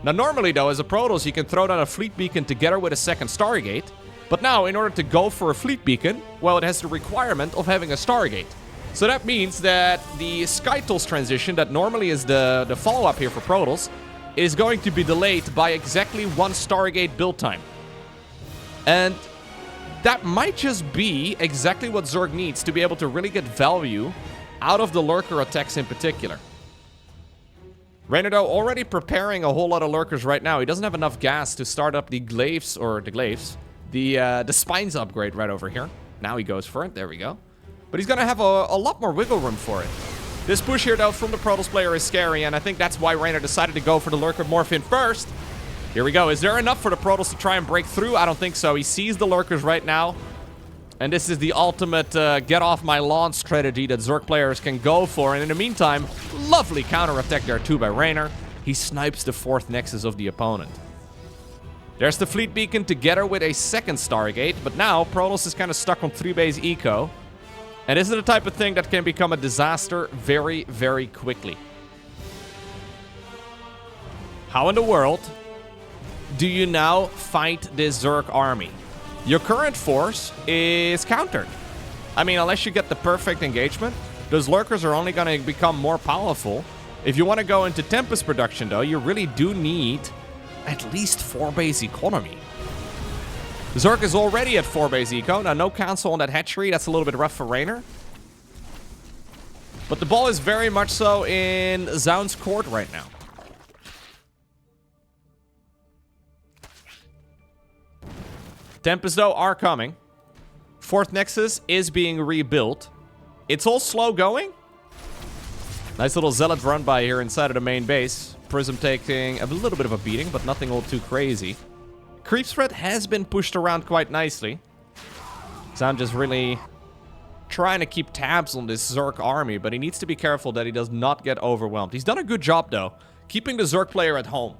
Now, normally, though, as a Protoss, you can throw down a Fleet Beacon together with a second Stargate, But now, in order to go for a fleet beacon, well, it has the requirement of having a Stargate. So that means that the Skytles transition, that normally is the follow-up here for Protoss, is going to be delayed by exactly 1 Stargate build time. And that might just be exactly what Zerg needs to be able to really get value out of the lurker attacks in particular. Reynor, though, already preparing a whole lot of lurkers right now. He doesn't have enough gas to start up the spines upgrade right over here. Now he goes for it. There we go. But he's going to have a lot more wiggle room for it. This push here, though, from the Protoss player is scary, and I think that's why Reynor decided to go for the lurker morph in first. Here we go. Is there enough for the Protoss to try and break through? I don't think so. He sees the lurkers right now. And this is the ultimate get off my lawn strategy that Zerg players can go for. And in the meantime, lovely counter-attack there too by Reynor. He snipes the 4th Nexus of the opponent. There's the fleet beacon together with a 2nd Stargate. But now, Protoss is kind of stuck on 3-base eco. And this is the type of thing that can become a disaster very, very quickly. How in the world do you now fight this Zerg army? Your current force is countered. I mean, unless you get the perfect engagement, those lurkers are only going to become more powerful. If you want to go into Tempest production, though, you really do need at least 4 base economy. Zerg is already at 4 base eco. Now, no council on that hatchery. That's a little bit rough for Reynor. But the ball is very much so in Zoun's court right now. Tempests, though, are coming. 4th Nexus is being rebuilt. It's all slow going. Nice little Zealot run by here inside of the main base. Prism taking a little bit of a beating, but nothing all too crazy. Creep spread has been pushed around quite nicely. Zoun just really trying to keep tabs on this Zerg army, but he needs to be careful that he does not get overwhelmed. He's done a good job, though, keeping the Zerg player at home.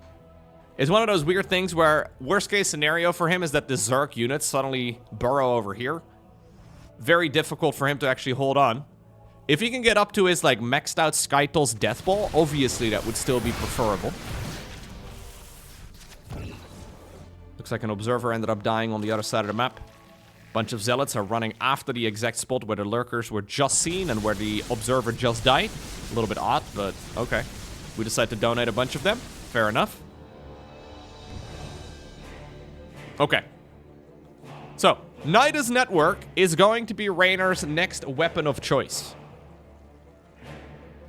It's one of those weird things where worst case scenario for him is that the Zerg units suddenly burrow over here. Very difficult for him to actually hold on. If he can get up to his like maxed out Skytles Death Ball, obviously that would still be preferable. Looks like an observer ended up dying on the other side of the map. Bunch of zealots are running after the exact spot where the lurkers were just seen and where the observer just died. A little bit odd, but okay. We decide to donate a bunch of them. Fair enough. Okay. So, Nidus Network is going to be Reynor's next weapon of choice.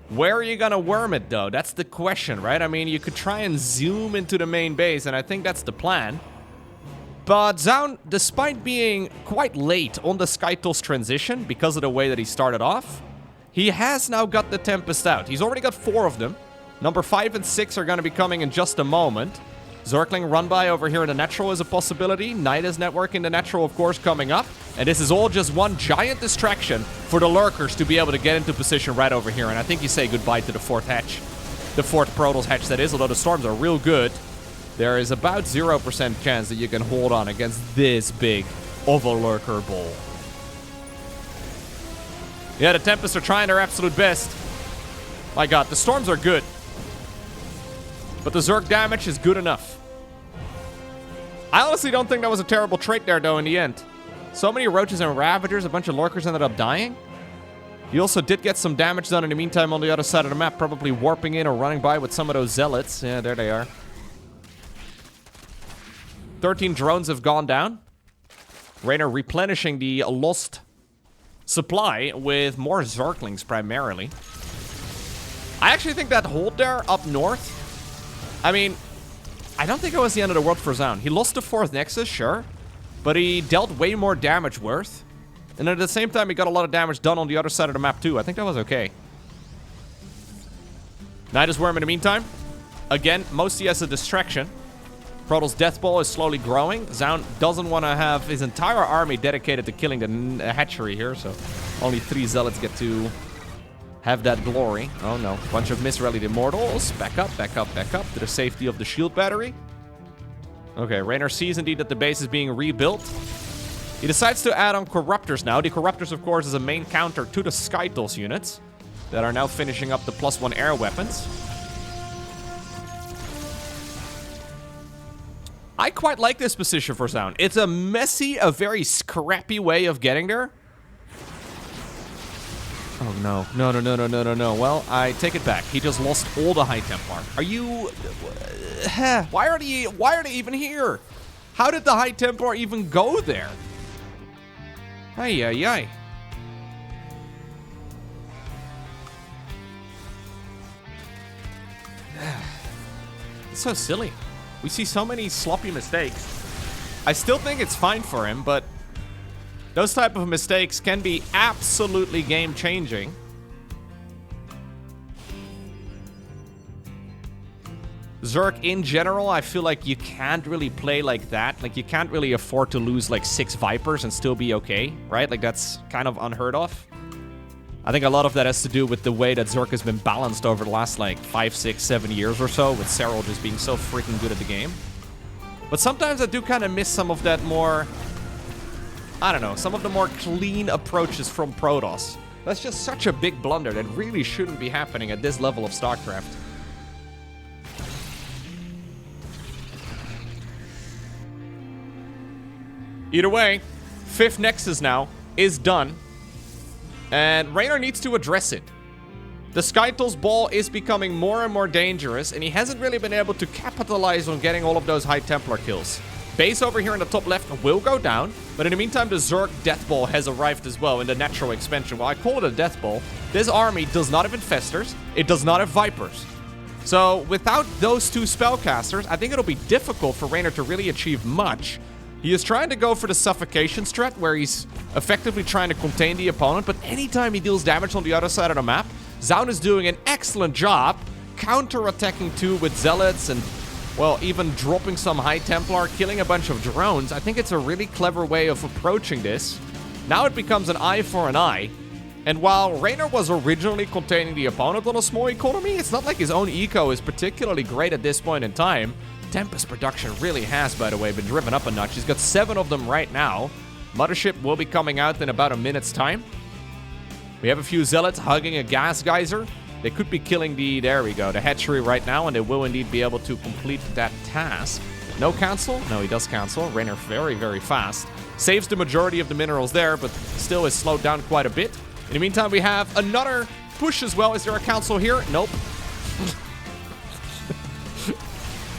Where are you gonna worm it, though? That's the question, right? I mean, you could try and zoom into the main base, and I think that's the plan. But Zoun, despite being quite late on the Skytles transition, because of the way that he started off, he has now got the Tempest out. He's already got 4 of them. Number 5 and 6 are going to be coming in just a moment. Zergling run-by over here in the natural is a possibility. Nidus Network in the natural, of course, coming up. And this is all just one giant distraction for the lurkers to be able to get into position right over here. And I think you say goodbye to the 4th hatch. The 4th Protoss hatch, that is, although the storms are real good. There is about 0% chance that you can hold on against this big of a lurker ball. Yeah, the Tempests are trying their absolute best. My god, the storms are good. But the Zerg damage is good enough. I honestly don't think that was a terrible trait there, though, in the end. So many roaches and ravagers, a bunch of lurkers ended up dying. You also did get some damage done in the meantime on the other side of the map, probably warping in or running by with some of those zealots. Yeah, there they are. 13 drones have gone down. Reynor replenishing the lost supply with more Zerglings primarily. I actually think that hold there up north, I mean, I don't think it was the end of the world for Zoun. He lost the 4th Nexus, sure, but he dealt way more damage worth. And at the same time, he got a lot of damage done on the other side of the map too. I think that was okay. Nidus Worm in the meantime. Again, mostly as a distraction. Protoss Death Ball is slowly growing. Zoun doesn't want to have his entire army dedicated to killing the hatchery here, so only 3 zealots get to have that glory. Oh no, bunch of misrallied immortals. Back up, back up, back up to the safety of the shield battery. Okay, Reynor sees indeed that the base is being rebuilt. He decides to add on Corruptors now. The Corruptors, of course, is a main counter to the Skytles units that are now finishing up the +1 air weapons. I quite like this position for Zoun. It's a messy, a very scrappy way of getting there. Oh, no. No, no, no, no, no, no, no. Well, I take it back. He just lost all the High Templar. Are you... Why are they even here? How did the High Templar even go there? Ay, ay, ay. It's so silly. We see so many sloppy mistakes. I still think it's fine for him, but those type of mistakes can be absolutely game-changing. Zerg, in general, I feel like you can't really play like that. Like, you can't really afford to lose, like, 6 Vipers and still be okay, right? Like, that's kind of unheard of. I think a lot of that has to do with the way that Zerg has been balanced over the last, like, 5, 6, 7 years or so, with Serral just being so freaking good at the game. But sometimes I do kind of miss some of that more... I don't know, some of the more clean approaches from Protoss. That's just such a big blunder that really shouldn't be happening at this level of StarCraft. Either way, 5th Nexus now is done. And Reynor needs to address it. The Skytle's ball is becoming more and more dangerous, and he hasn't really been able to capitalize on getting all of those High Templar kills. Base over here in the top left will go down, but in the meantime, the Zerg Death Ball has arrived as well in the natural expansion. Well, I call it a Death Ball. This army does not have Infestors. It does not have Vipers. So, without those 2 spellcasters, I think it'll be difficult for Reynor to really achieve much. He is trying to go for the suffocation strat, where he's effectively trying to contain the opponent, but anytime he deals damage on the other side of the map, Zoun is doing an excellent job counter-attacking too with Zealots and, well, even dropping some High Templar, killing a bunch of drones. I think it's a really clever way of approaching this. Now it becomes an eye for an eye. And while Reynor was originally containing the opponent on a small economy, it's not like his own eco is particularly great at this point in time. Tempest production really has, by the way, been driven up a notch. He's got 7 of them right now. Mothership will be coming out in about a minute's time. We have a few Zealots hugging a gas geyser. They could be killing the, there we go, the hatchery right now, and they will indeed be able to complete that task. No cancel? No, he does cancel. Reynor very, very fast. Saves the majority of the minerals there, but still is slowed down quite a bit. In the meantime, we have another push as well. Is there a cancel here? Nope.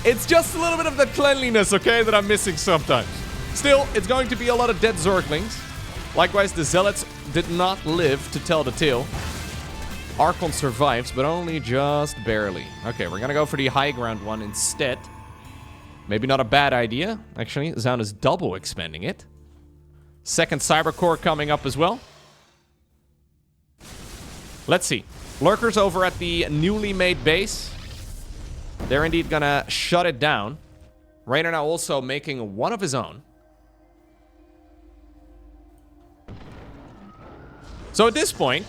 It's just a little bit of that cleanliness, okay, that I'm missing sometimes. Still, it's going to be a lot of dead Zerglings. Likewise, the Zealots did not live to tell the tale. Archon survives, but only just barely. Okay, we're gonna go for the high ground one instead. Maybe not a bad idea. Actually, Zoun is double expanding it. Second Cyber Core coming up as well. Let's see. Lurkers over at the newly made base. They're indeed gonna shut it down. Reynor now also making one of his own. So at this point,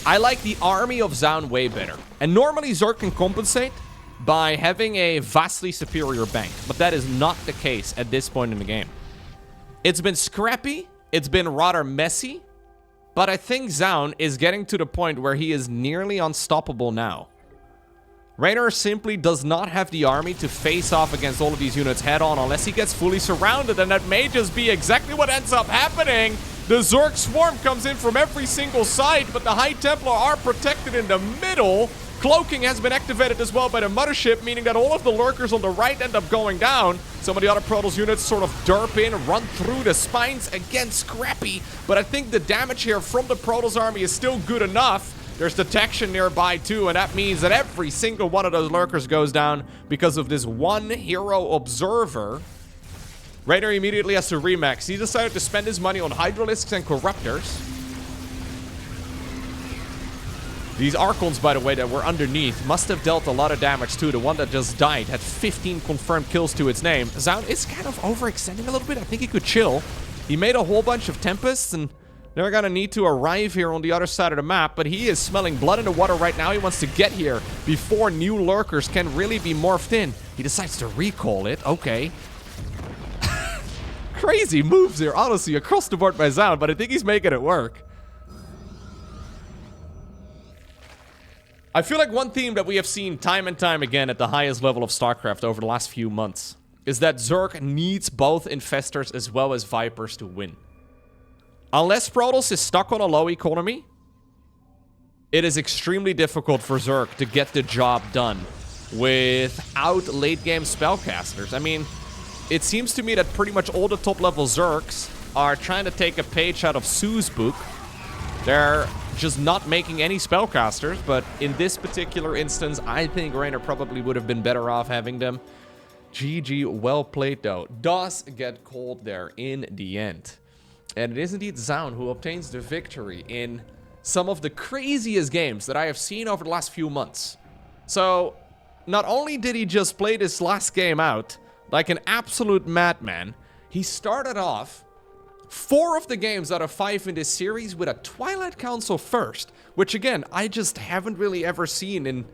I like the army of Zoun way better. And normally Zerg can compensate by having a vastly superior bank. But that is not the case at this point in the game. It's been scrappy. It's been rather messy. But I think Zoun is getting to the point where he is nearly unstoppable now. Reynor simply does not have the army to face off against all of these units head-on unless he gets fully surrounded, and that may just be exactly what ends up happening. The Zerg swarm comes in from every single side, but the High Templar are protected in the middle. Cloaking has been activated as well by the Mothership, meaning that all of the Lurkers on the right end up going down. Some of the other Protoss units sort of derp in, run through the spines. Again, scrappy, but I think the damage here from the Protoss army is still good enough. There's detection nearby too, and that means that every single one of those Lurkers goes down because of this one hero observer. Reynor immediately has to remax. He decided to spend his money on Hydralisks and Corruptors. These Archons, by the way, that were underneath must have dealt a lot of damage too. The one that just died had 15 confirmed kills to its name. Zoun is kind of overextending a little bit. I think he could chill. He made a whole bunch of Tempests, and they're gonna need to arrive here on the other side of the map, but he is smelling blood in the water right now. He wants to get here before new Lurkers can really be morphed in. He decides to recall it. Okay. Crazy moves here, honestly, across the board by Zoun, but I think he's making it work. I feel like one theme that we have seen time and time again at the highest level of StarCraft over the last few months is that Zerg needs both Infestors as well as Vipers to win. Unless Protoss is stuck on a low economy, it is extremely difficult for Zerg to get the job done without late-game spellcasters. I mean, it seems to me that pretty much all the top-level Zergs are trying to take a page out of Sue's book. They're just not making any spellcasters, but in this particular instance, I think Reynor probably would have been better off having them. GG, well played though. Does get called there in the end. And it is indeed Zoun who obtains the victory in some of the craziest games that I have seen over the last few months. So, not only did he just play this last game out like an absolute madman, he started off 4 of the games out of 5 in this series with a Twilight Council first, which again, I just haven't really ever seen in,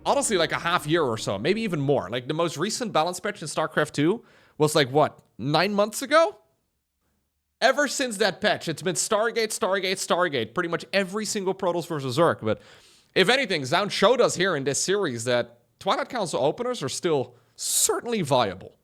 honestly, like a half year or so, maybe even more. Like the most recent balance patch in StarCraft 2 was like, what, 9 months ago? Ever since that patch, it's been Stargate, Stargate, Stargate, pretty much every single Protoss versus Zerg. But if anything, Zoun showed us here in this series that Twilight Council openers are still certainly viable.